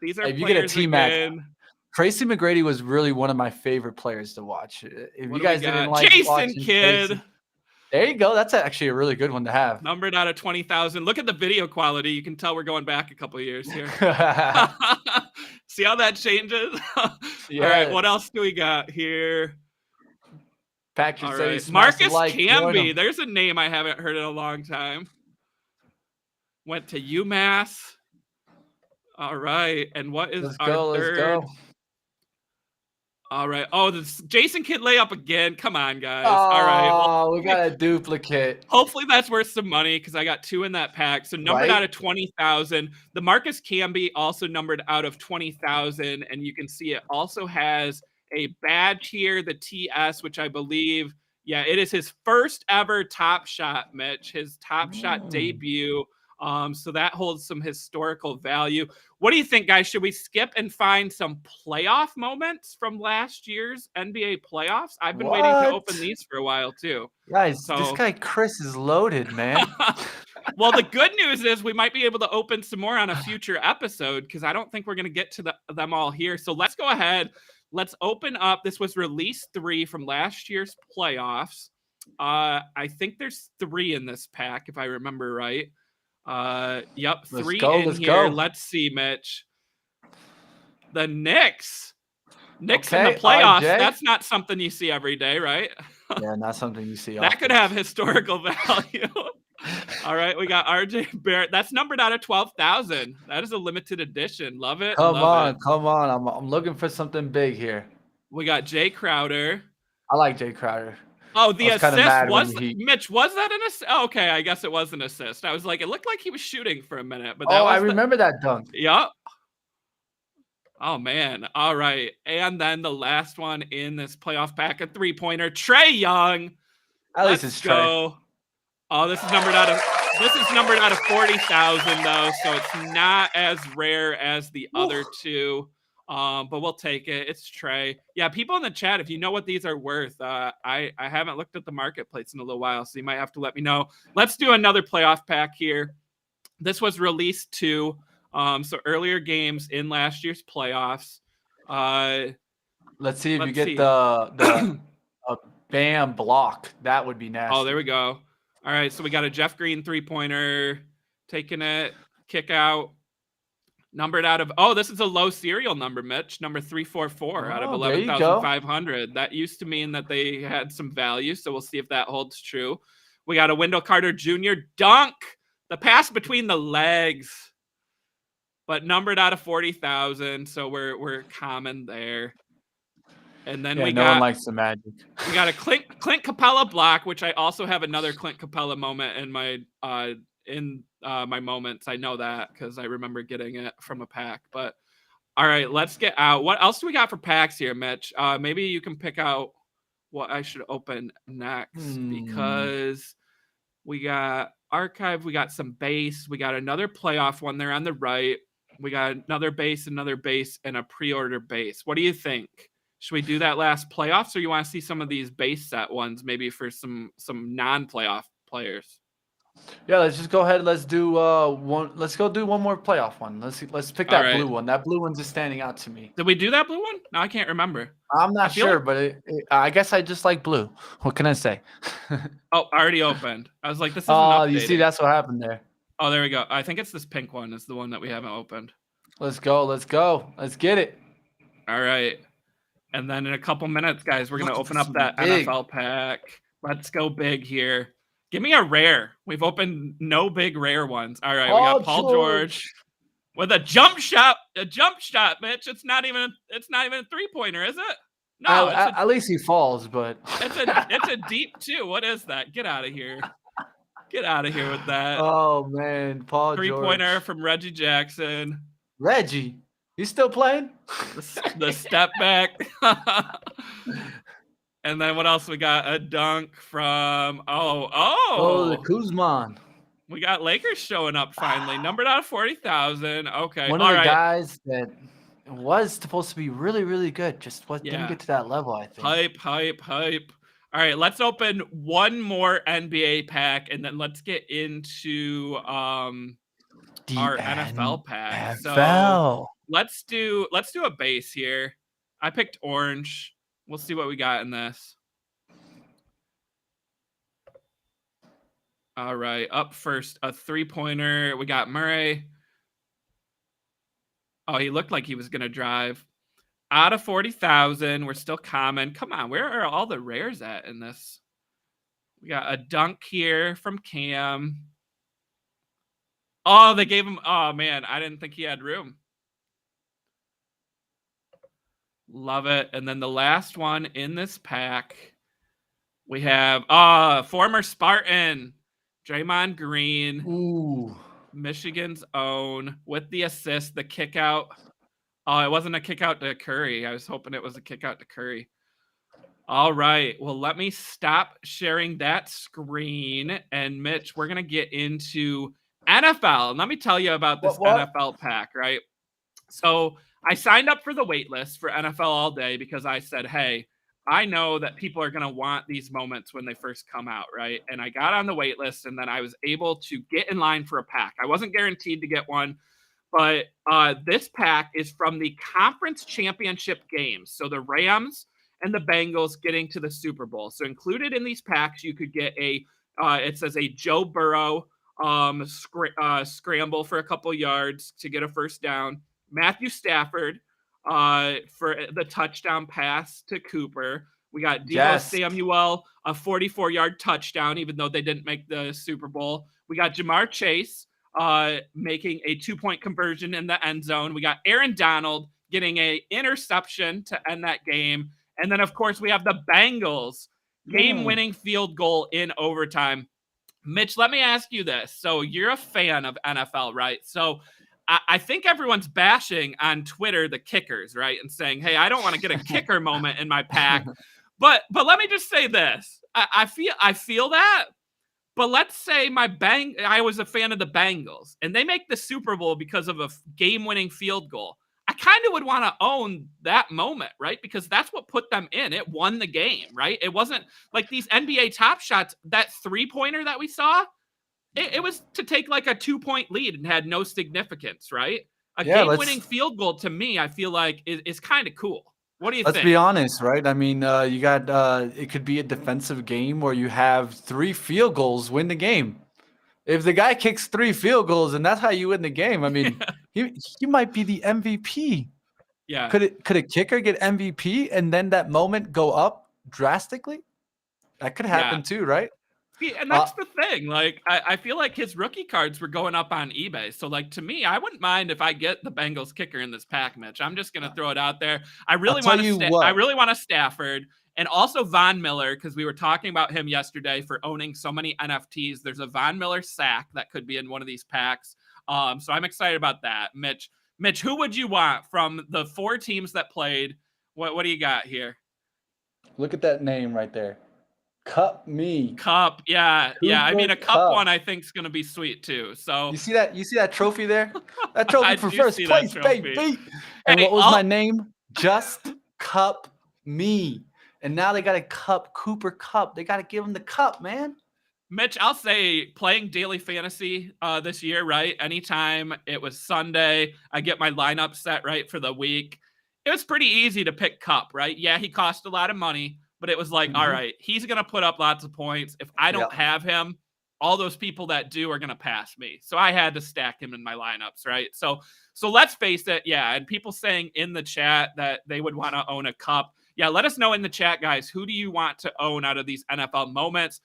These are If you get a players T-Mac, again. Tracy McGrady was really one of my favorite players to watch. If What you guys didn't like Jason watching Kidd. Tracy, there you go. That's actually a really good one to have. Numbered out of 20,000. Look at the video quality. You can tell we're going back a couple of years here. See how that changes? Yeah. All right, what else do we got here? Patrick says Marcus Camby. There's a name I haven't heard in a long time. Went to UMass. All right, and what is our third? Let's go. All right. Oh, this Jason Kidd layup again. Come on, guys. Oh, all right. Well, we got a duplicate. Hopefully that's worth some money because I got 2 in that pack. So numbered out of 20,000. The Marcus Camby also numbered out of 20,000. And you can see it also has a badge here, the TS, which I believe, yeah, it is his first ever Top Shot, Mitch. His Top Shot debut. So that holds some historical value. What do you think, guys? Should we skip and find some playoff moments from last year's NBA playoffs? I've been waiting to open these for a while, too. Guys, this guy Chris is loaded, man. Well, the good news is we might be able to open some more on a future episode because I don't think we're going to get to them all here. So let's go ahead. Let's open up. This was release 3 from last year's playoffs. I think there's 3 in this pack, if I remember right. Yep, 3 in here. Let's see, Mitch. The Knicks in the playoffs. RJ. That's not something you see every day, right? Yeah, not something you see. That could have historical value. All right, we got RJ Barrett. That's numbered out of 12,000. That is a limited edition. Love it. Come on. I'm looking for something big here. We got Jay Crowder. I like Jay Crowder. Oh, the assist was Mitch. Was that an assist? Oh, okay, I guess it was an assist. I was like, it looked like he was shooting for a minute, but that was I remember that dunk. Yep. Oh man. All right, and then the last one in this playoff pack, a 3-pointer, Trae Young. At least it's Trae. Oh, this is numbered out of 40,000 though, so it's not as rare as the other 2. But we'll take it. It's Trae. Yeah, people in the chat, if you know what these are worth, I haven't looked at the marketplace in a little while, so you might have to let me know. Let's do another playoff pack here. This was release 2, so earlier games in last year's playoffs. Let's see if you get the Bam block. That would be nasty. Oh, there we go. All right, so we got a Jeff Green 3-pointer, taking it, kick out. Numbered out of, this is a low serial number, Mitch. Number 344 out of 11,500. That used to mean that they had some value, so we'll see if that holds true. We got a Wendell Carter Jr. dunk, the pass between the legs, but numbered out of 40,000, so we're common there. And then no one likes the Magic. We got a Clint Capella block, which I also have another Clint Capella moment in my my moments. I know that because I remember getting it from a pack. But all right, let's get out. What else do we got for packs here, Mitch? Maybe you can pick out what I should open next because we got archive, we got some base, we got another playoff one there on the right. We got another base, and a pre-order base. What do you think? Should we do that last playoffs, or you want to see some of these base set ones maybe for some non-playoff players? Yeah, let's just go ahead. Let's do one. Let's go do one more playoff one. Let's pick All that blue right. one. That blue one's just standing out to me. Did we do that blue one? No, I can't remember. I'm I not feel sure, like but I guess I just like blue. What can I say? oh, already opened. I was like, this isn't Oh, you see, updating. that's what happened there. Oh, there we go. I think it's this pink one is the one that we haven't opened. Let's go. Let's go. Let's get it. All right. And then in a couple minutes, guys, we're going to Looking open for up some that big. NFL pack. Let's go big here. Give me a rare. We've opened no big rare ones. All right, we got Paul George with a jump shot. A jump shot, Mitch. It's not even a 3-pointer, is it? No, At least he falls, but it's a deep two. What is that? Get out of here. Get out of here with that. Oh man, Paul 3-pointer George. from Reggie Jackson. Reggie, he's still playing? The step back. And then what else we got? A dunk from the Kuzman. We got Lakers showing up finally. Numbered out of 40,000. Okay. One of the guys that was supposed to be really, really good. Just didn't get to that level, I think. Hype. All right, let's open one more NBA pack and then let's get into our NFL pack. So let's do a base here. I picked orange. We'll see what we got in this. All right, up first, a 3-pointer. We got Murray. Oh, he looked like he was going to drive. Out of 40,000, we're still common. Come on, where are all the rares at in this? We got a dunk here from Cam. Oh, they gave him. Oh, man, I didn't think he had room. Love it. And then the last one in this pack, we have former Spartan, Draymond Green. Ooh. Michigan's own with the assist, the kick out. Oh, it wasn't a kick out to Curry. I was hoping it was a kick out to Curry. All right. Well, let me stop sharing that screen. And Mitch, we're going to get into NFL. And let me tell you about this NFL pack, right? So I signed up for the wait list for NFL All Day because I said, hey, I know that people are going to want these moments when they first come out, right? And I got on the wait list, and then I was able to get in line for a pack. I wasn't guaranteed to get one, but this pack is from the conference championship games. So the Rams and the Bengals getting to the Super Bowl. So included in these packs, you could get it says a Joe Burrow scramble for a couple yards to get a first down. Matthew Stafford for the touchdown pass to Cooper. We got Deebo Samuel, a 44-yard touchdown, even though they didn't make the Super Bowl. We got Jamar Chase making a 2-point conversion in the end zone. We got Aaron Donald getting an interception to end that game. And then, of course, we have the Bengals game-winning field goal in overtime. Mitch, let me ask you this. So you're a fan of NFL, right? So I think everyone's bashing on Twitter the kickers, right? And saying, hey, I don't want to get a kicker moment in my pack. But let me just say this. I feel that. But let's say I was a fan of the Bengals, and they make the Super Bowl because of a game-winning field goal. I kind of would want to own that moment, right? Because that's what put them in. It won the game, right? It wasn't like these NBA Top Shots, that 3-pointer that we saw, it was to take like a 2-point lead and had no significance, right? A game-winning field goal, to me, I feel like is kind of cool. What do you think? Let's be honest, right? I mean, you got it could be a defensive game where you have 3 field goals win the game. If the guy kicks 3 field goals and that's how you win the game, I mean, he might be the MVP. Yeah. Could a kicker get MVP and then that moment go up drastically? That could happen too, right? And that's the thing. Like, I feel like his rookie cards were going up on eBay. So, like, to me, I wouldn't mind if I get the Bengals kicker in this pack, Mitch. I'm just gonna throw it out there. I really want a Stafford, and also Von Miller, because we were talking about him yesterday for owning so many NFTs. There's a Von Miller sack that could be in one of these packs. So I'm excited about that, Mitch. Mitch, who would you want from the 4 teams that played? What do you got here? Look at that name right there. Cup, yeah. I mean, a cup one I think is going to be sweet too. So you see that trophy there? That trophy for first place, baby. And hey, what was my name? Just Cup Me. And now they got a Cup, Cooper Cup. They got to give him the cup, man. Mitch, I'll say playing daily fantasy this year, right? Anytime it was Sunday, I get my lineup set right for the week. It was pretty easy to pick Cup, right? Yeah, he cost a lot of money, but it was like, all right, he's going to put up lots of points. If I don't Yep. have him, all those people that do are going to pass me. So I had to stack him in my lineups, right? So let's face it, yeah. And people saying in the chat that they would want to own a Cup. Yeah, let us know in the chat, guys. Who do you want to own out of these NFL moments?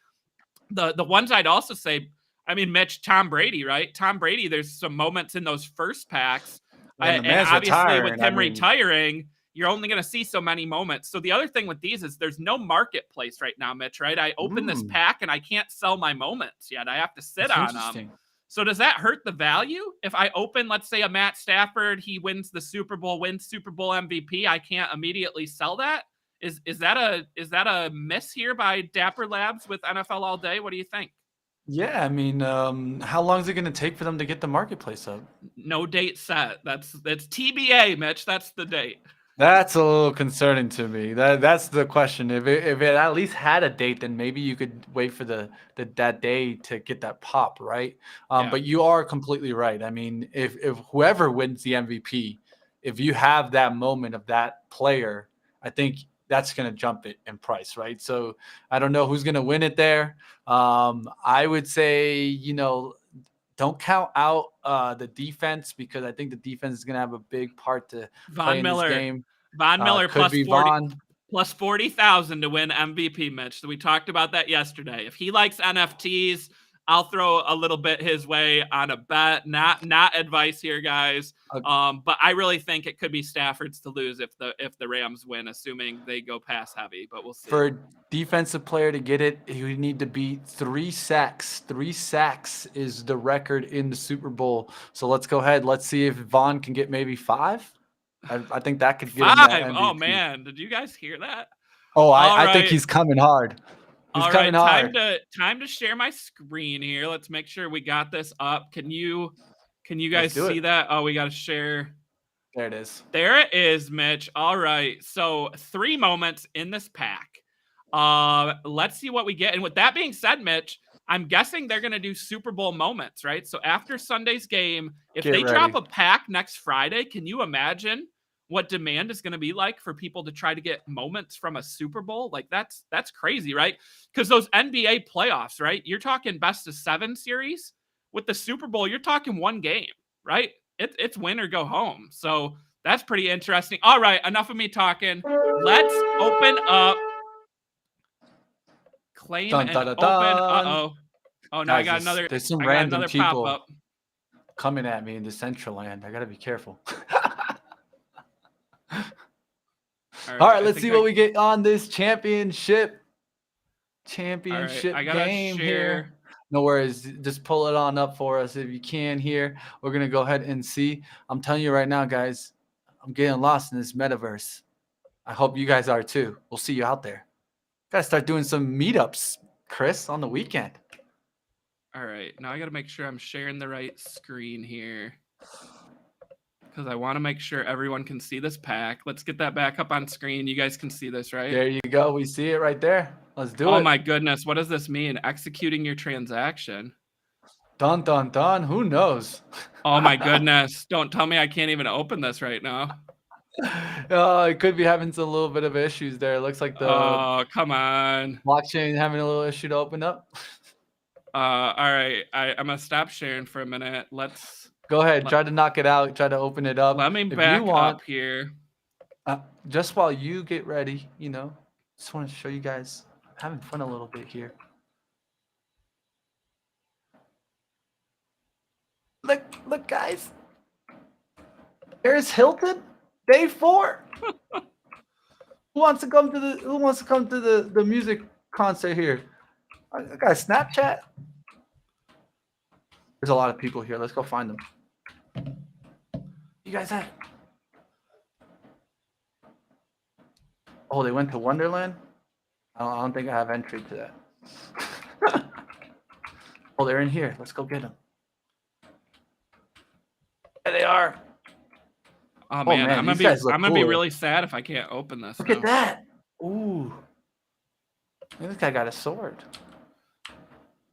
The ones I'd also say, I mean, Mitch, Tom Brady, right? Tom Brady, there's some moments in those first packs. And the And man's obviously with retiring. him retiring, you're only going to see so many moments. So the other thing with these is there's no marketplace right now, Mitch, right? I open this pack and I can't sell my moments yet. I have to sit on them. So does that hurt the value? If I open, let's say, a Matt Stafford, he wins the Super Bowl, wins Super Bowl MVP, I can't immediately sell that? Is that a miss here by Dapper Labs with NFL All Day? What do you think? Yeah, I mean, how long is it going to take for them to get the marketplace up? No date set. That's TBA, Mitch. That's the date. That's a little concerning to me. That's the question. If it at least had a date, then maybe you could wait for that day to get that pop, right? Yeah. But you are completely right. I mean, if whoever wins the MVP, if you have that moment of that player, I think that's going to jump it in price, right? So I don't know who's going to win it there. I would say, don't count out the defense, because I think the defense is going to have a big part to play in this game. Von Miller Could be Vaughn. plus 40,000 to win MVP, Mitch. So we talked about that yesterday. If he likes NFTs, I'll throw a little bit his way on a bet. Not advice here, guys. But I really think it could be Stafford's to lose if the Rams win, assuming they go pass heavy. But we'll see. For a defensive player to get it, he would need to beat 3 sacks. 3 sacks is the record in the Super Bowl. So let's go ahead. Let's see if Vaughn can get maybe 5. I think that could get him that MVP. Oh man, did you guys hear that? Oh, I think he's coming hard. He's coming hard. Time to share my screen here. Let's make sure we got this up. Can you guys see that? Oh, we got to share. There it is. There it is, Mitch. All right. So 3 moments in this pack. Let's see what we get. And with that being said, Mitch, I'm guessing they're going to do Super Bowl moments, right? So after Sunday's game, if they drop a pack next Friday, can you imagine what demand is going to be like for people to try to get moments from a Super Bowl? Like that's crazy, right? Because those NBA playoffs, right? You're talking best of 7 series. With the Super Bowl, you're talking 1 game, right? It's win or go home. So that's pretty interesting. All right, enough of me talking. Let's open up. Claim and open. Uh-oh. Oh, no, Guys, there's some random people pop-up coming at me in the Central Land. I got to be careful. All right, let's see what we get on this championship game here. No worries. Just pull it on up for us if you can here. We're going to go ahead and see. I'm telling you right now, guys, I'm getting lost in this metaverse. I hope you guys are too. We'll see you out there. Got to start doing some meetups, Chris, on the weekend. All right. Now I got to make sure I'm sharing the right screen here, because I want to make sure everyone can see this pack. Let's get that back up on screen. You guys can see this, right? There you go. We see it right there. Let's do it. Oh, my goodness. What does this mean? Executing your transaction. Dun, dun, dun. Who knows? Oh, my goodness. Don't tell me I can't even open this right now. It could be having a little bit of issues there. It looks like the come on, blockchain having a little issue to open up. All right. I'm going to stop sharing for a minute. Let's go ahead. Try to knock it out. Try to open it up. Let me back up here. Just while you get ready, just want to show you guys having fun a little bit here. Look, guys. There's Hilton, day 4. Who wants to come to the music concert here? I got Snapchat. There's a lot of people here. Let's go find them. You guys at? Oh, they went to Wonderland? I don't think I have entry to that. Oh, they're in here. Let's go get them. There they are. Oh man, I'm gonna be really sad if I can't open this. Look at that. Ooh. This guy got a sword.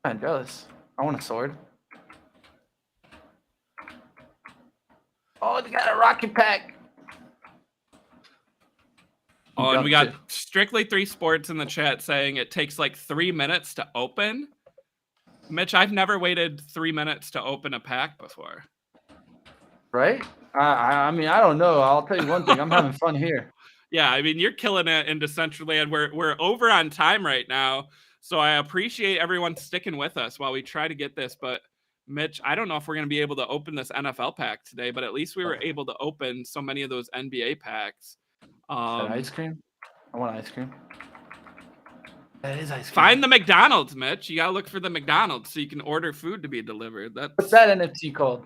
I'm jealous. I want a sword. Oh, they got a rocket pack. Oh, and we got Strictly 3 Sports in the chat saying it takes like 3 minutes to open. Mitch, I've never waited 3 minutes to open a pack before. Right? I mean, I don't know. I'll tell you one thing. I'm having fun here. Yeah, I mean, you're killing it in Decentraland. We're over on time right now, so I appreciate everyone sticking with us while we try to get this. But Mitch, I don't know if we're going to be able to open this NFL pack today, but at least we were able to open so many of those NBA packs. Ice cream? I want ice cream. That is ice cream. Find the McDonald's, Mitch. You got to look for the McDonald's so you can order food to be delivered. What's that NFT called?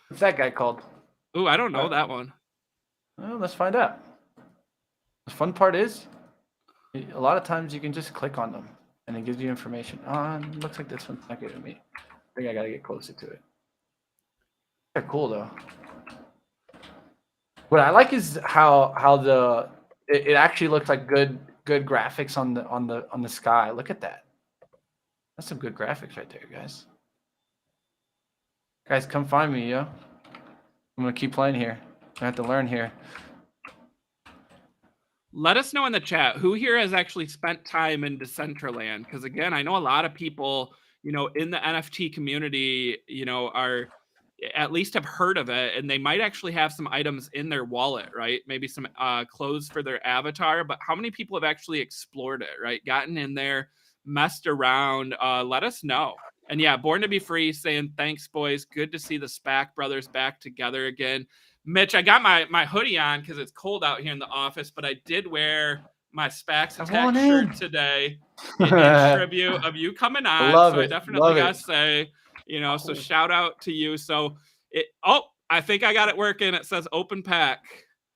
What's that guy called? Ooh, I don't know that one. Well, let's find out. The fun part is, a lot of times you can just click on them and it gives you information. Looks like this one's not giving me. I think I gotta get closer to it. They're cool though. What I like is how it actually looks like good graphics on the sky. Look at that. That's some good graphics right there, guys. Guys, come find me, yo. I'm gonna keep playing here. I have to learn here. Let us know in the chat who here has actually spent time in Decentraland, because again, I know a lot of people, in the NFT community, are at least have heard of it, and they might actually have some items in their wallet, right? Maybe some clothes for their avatar, but how many people have actually explored it, right? Gotten in there, messed around. Let us know. And yeah, Born to Be Free saying, thanks, boys. Good to see the SPAC brothers back together again. Mitch, I got my hoodie on because it's cold out here in the office, but I did wear my SPACs Attack shirt today in tribute of you coming on. I definitely got to say, so shout out to you. So I think I got it working. It says open pack.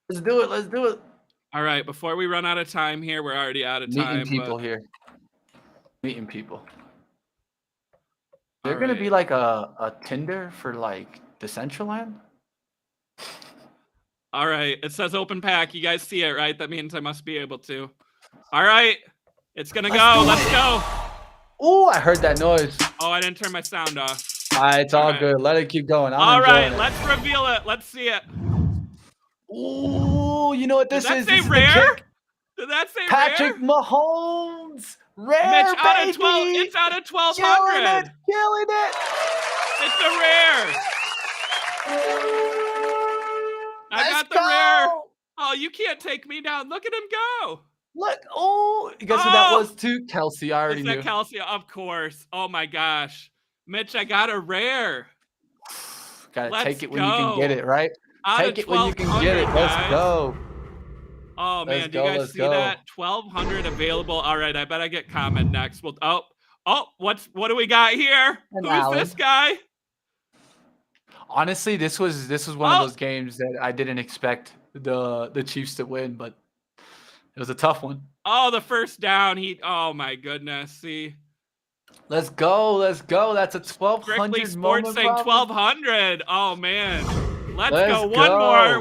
Let's do it. Let's do it. All right. Before we run out of time here, we're already out of time. Meeting people here. Meeting people. They're going to be like a Tinder for like Decentraland? All right. It says open pack. You guys see it, right? That means I must be able to. All right. It's going to go. Let's go. Oh, I heard that noise. Oh, I didn't turn my sound off. It's all good. Let it keep going. All right. Let's reveal it. Let's see it. Oh, you know what this is? Did that say rare? Did that say Patrick rare? Mahomes. Rare, Mitch, baby. it's out of 1,200. Killing it. It's a rare. I got the rare. Oh, you can't take me down. Look at him go. Look. Oh, guess who that was too? Kelsey. I already knew. Kelsey, of course. Oh my gosh. Mitch, I got a rare. Gotta take it when you can get it, right? Take it when you can get it. Let's go. Oh man, do you guys see that? 1,200 available. All right, I bet I get common next. Well, what do we got here? Who's this guy? Honestly, this was one of those games that I didn't expect the Chiefs to win, but it was a tough one. Oh, the first down. Oh my goodness. See. Let's go. Let's go. That's a 1,200 Sports saying 1,200. Oh man. Let's go.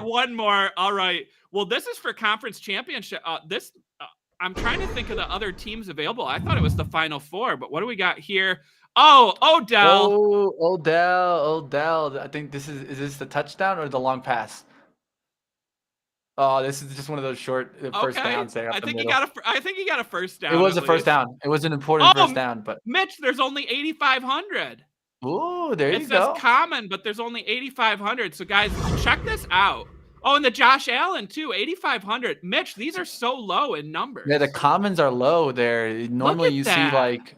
One more. All right. Well, this is for conference championship. I'm trying to think of the other teams available. I thought it was the Final Four, but what do we got here? Oh, Odell. Oh, Odell. I think is this the touchdown or the long pass? Oh, this is just one of those short first downs there. I think he got a first down. It was a first down. It was an important first down, but Mitch, there's only 8,500. Ooh, there you go. It says common, but there's only 8,500. So guys, check this out. Oh, and the Josh Allen too, 8,500. Mitch, these are so low in numbers. Yeah, the commons are low there. Normally you see like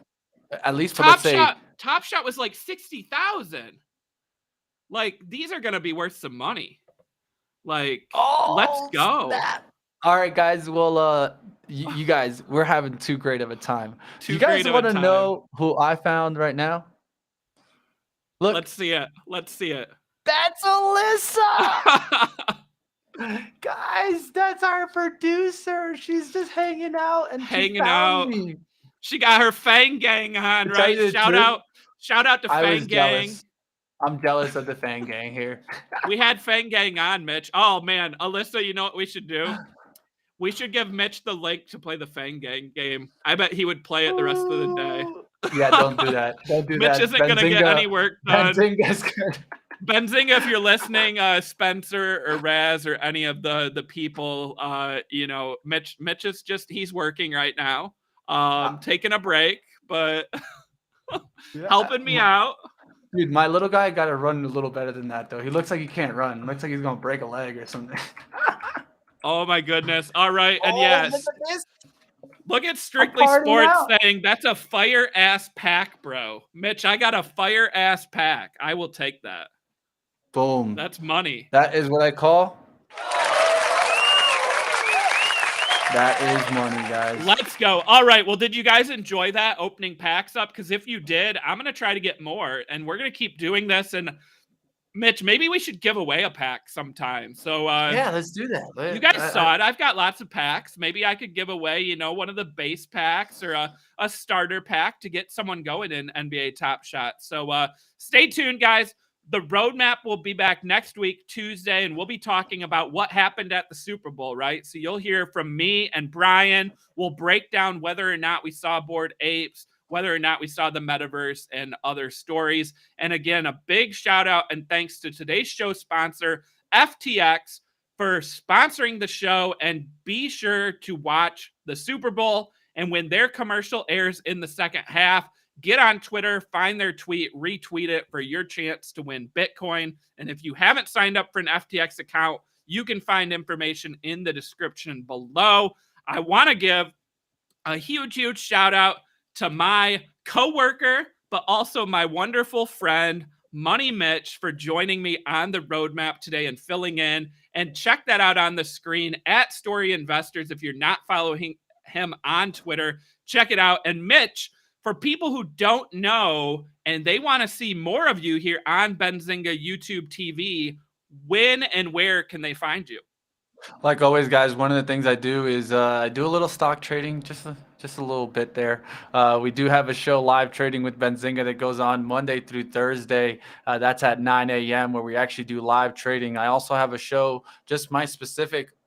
at least for let's say Top Shot was like 60,000. Like these are gonna be worth some money. Like, let's go. Snap. All right, guys. Well, you guys, we're having too great of a time. You guys want to know who I found right now? Look. Let's see it. That's Alyssa. Guys, that's our producer. She's just hanging out and hanging out. Me. She got her Fang Gang on, right? Shout out to Fang Gang. Jealous. I'm jealous of the Fang Gang here. We had Fang Gang on, Mitch. Oh man, Alyssa, you know what we should do? We should give Mitch the link to play the Fang Gang game. I bet he would play it the rest of the day. Yeah, don't do that. Don't do Mitch that. isn't going to get any work done. Benzinga's good. Benzinga, if you're listening, Spencer or Raz or any of the people, Mitch is he's working right now, taking a break, but helping me out. Dude, my little guy got to run a little better than that, though. He looks like he can't run. Looks like he's going to break a leg or something. Oh, my goodness. All right. And yes, look at Strictly Sports saying that's a fire-ass pack, bro. Mitch, I got a fire-ass pack. I will take that. Boom. That's money. That is what I call. That is money, guys. Let's go. All right. Well, did you guys enjoy that opening packs up? Because if you did, I'm going to try to get more, and we're going to keep doing this. And Mitch, maybe we should give away a pack sometime. So yeah, let's do that. You guys saw it. I've got lots of packs. Maybe I could give away, one of the base packs or a starter pack to get someone going in NBA Top Shot. So stay tuned, guys. The roadmap will be back next week, Tuesday, and we'll be talking about what happened at the Super Bowl, right? So you'll hear from me and Brian. We'll break down whether or not we saw Bored Apes, whether or not we saw the Metaverse, and other stories. And again, a big shout out and thanks to today's show sponsor, FTX, for sponsoring the show. And be sure to watch the Super Bowl. And when their commercial airs in the second half, get on Twitter, find their tweet, retweet it for your chance to win Bitcoin. And if you haven't signed up for an FTX account, you can find information in the description below. I want to give a huge, huge shout out to my coworker, but also my wonderful friend, Money Mitch, for joining me on the roadmap today and filling in. And check that out on the screen at Story Investors. If you're not following him on Twitter, check it out. And Mitch, for people who don't know and they want to see more of you here on Benzinga YouTube TV, when and where can they find you? Like always, guys, one of the things I do is I do a little stock trading, just a little bit there. We do have a show, Live Trading with Benzinga, that goes on Monday through Thursday. That's at 9 a.m. where we actually do live trading. I also have a show, just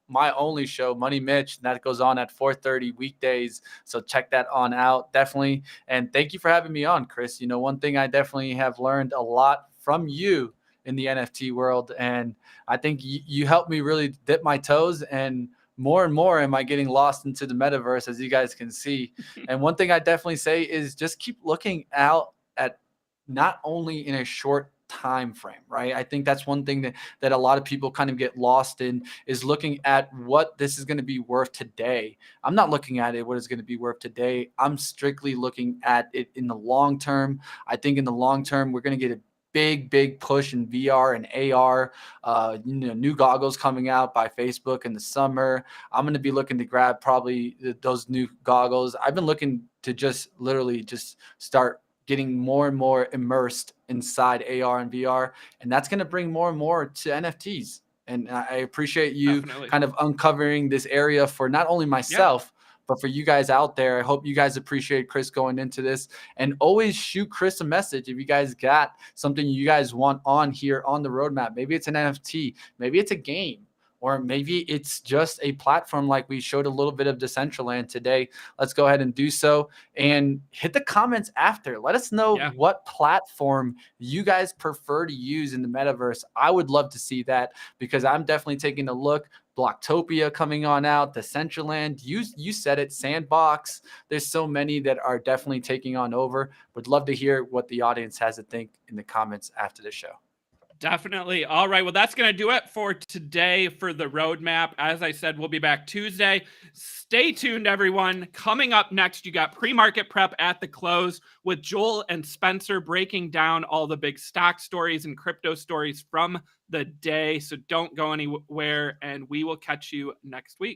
my only show, Money Mitch, and that goes on at 4:30 weekdays. So check that on out, definitely. And thank you for having me on, Chris. One thing I definitely have learned a lot from you in the NFT world, and I think you helped me really dip my toes, and more am I getting lost into the metaverse, as you guys can see. And one thing I definitely say is just keep looking out at not only in a short time frame, right? I think that's one thing that a lot of people kind of get lost in, is looking at what this is going to be worth today. I'm not looking at it what it's going to be worth today. I'm strictly looking at it in the long term. I think in the long term, we're going to get a big push in VR and AR. New goggles coming out by Facebook in the summer. I'm going to be looking to grab probably those new goggles. I've been looking to just literally start getting more and more immersed inside AR and VR, and that's going to bring more and more to NFTs. And I appreciate you kind of uncovering this area for not only myself, but for you guys out there. I hope you guys appreciate Chris going into this, and always shoot Chris a message if you guys got something you guys want on here on the roadmap. Maybe it's an NFT, maybe it's a game, or maybe it's just a platform like we showed a little bit of Decentraland today. Let's go ahead and do so, and hit the comments after. Let us know what platform you guys prefer to use in the metaverse. I would love to see that, because I'm definitely taking a look. Blocktopia coming on out, Decentraland, you said it, Sandbox. There's so many that are definitely taking on over. Would love to hear what the audience has to think in the comments after the show. Definitely. All right. Well, that's going to do it for today for the roadmap. As I said, we'll be back Tuesday. Stay tuned, everyone. Coming up next, you got pre-market prep at the close with Joel and Spencer breaking down all the big stock stories and crypto stories from the day. So don't go anywhere, and we will catch you next week.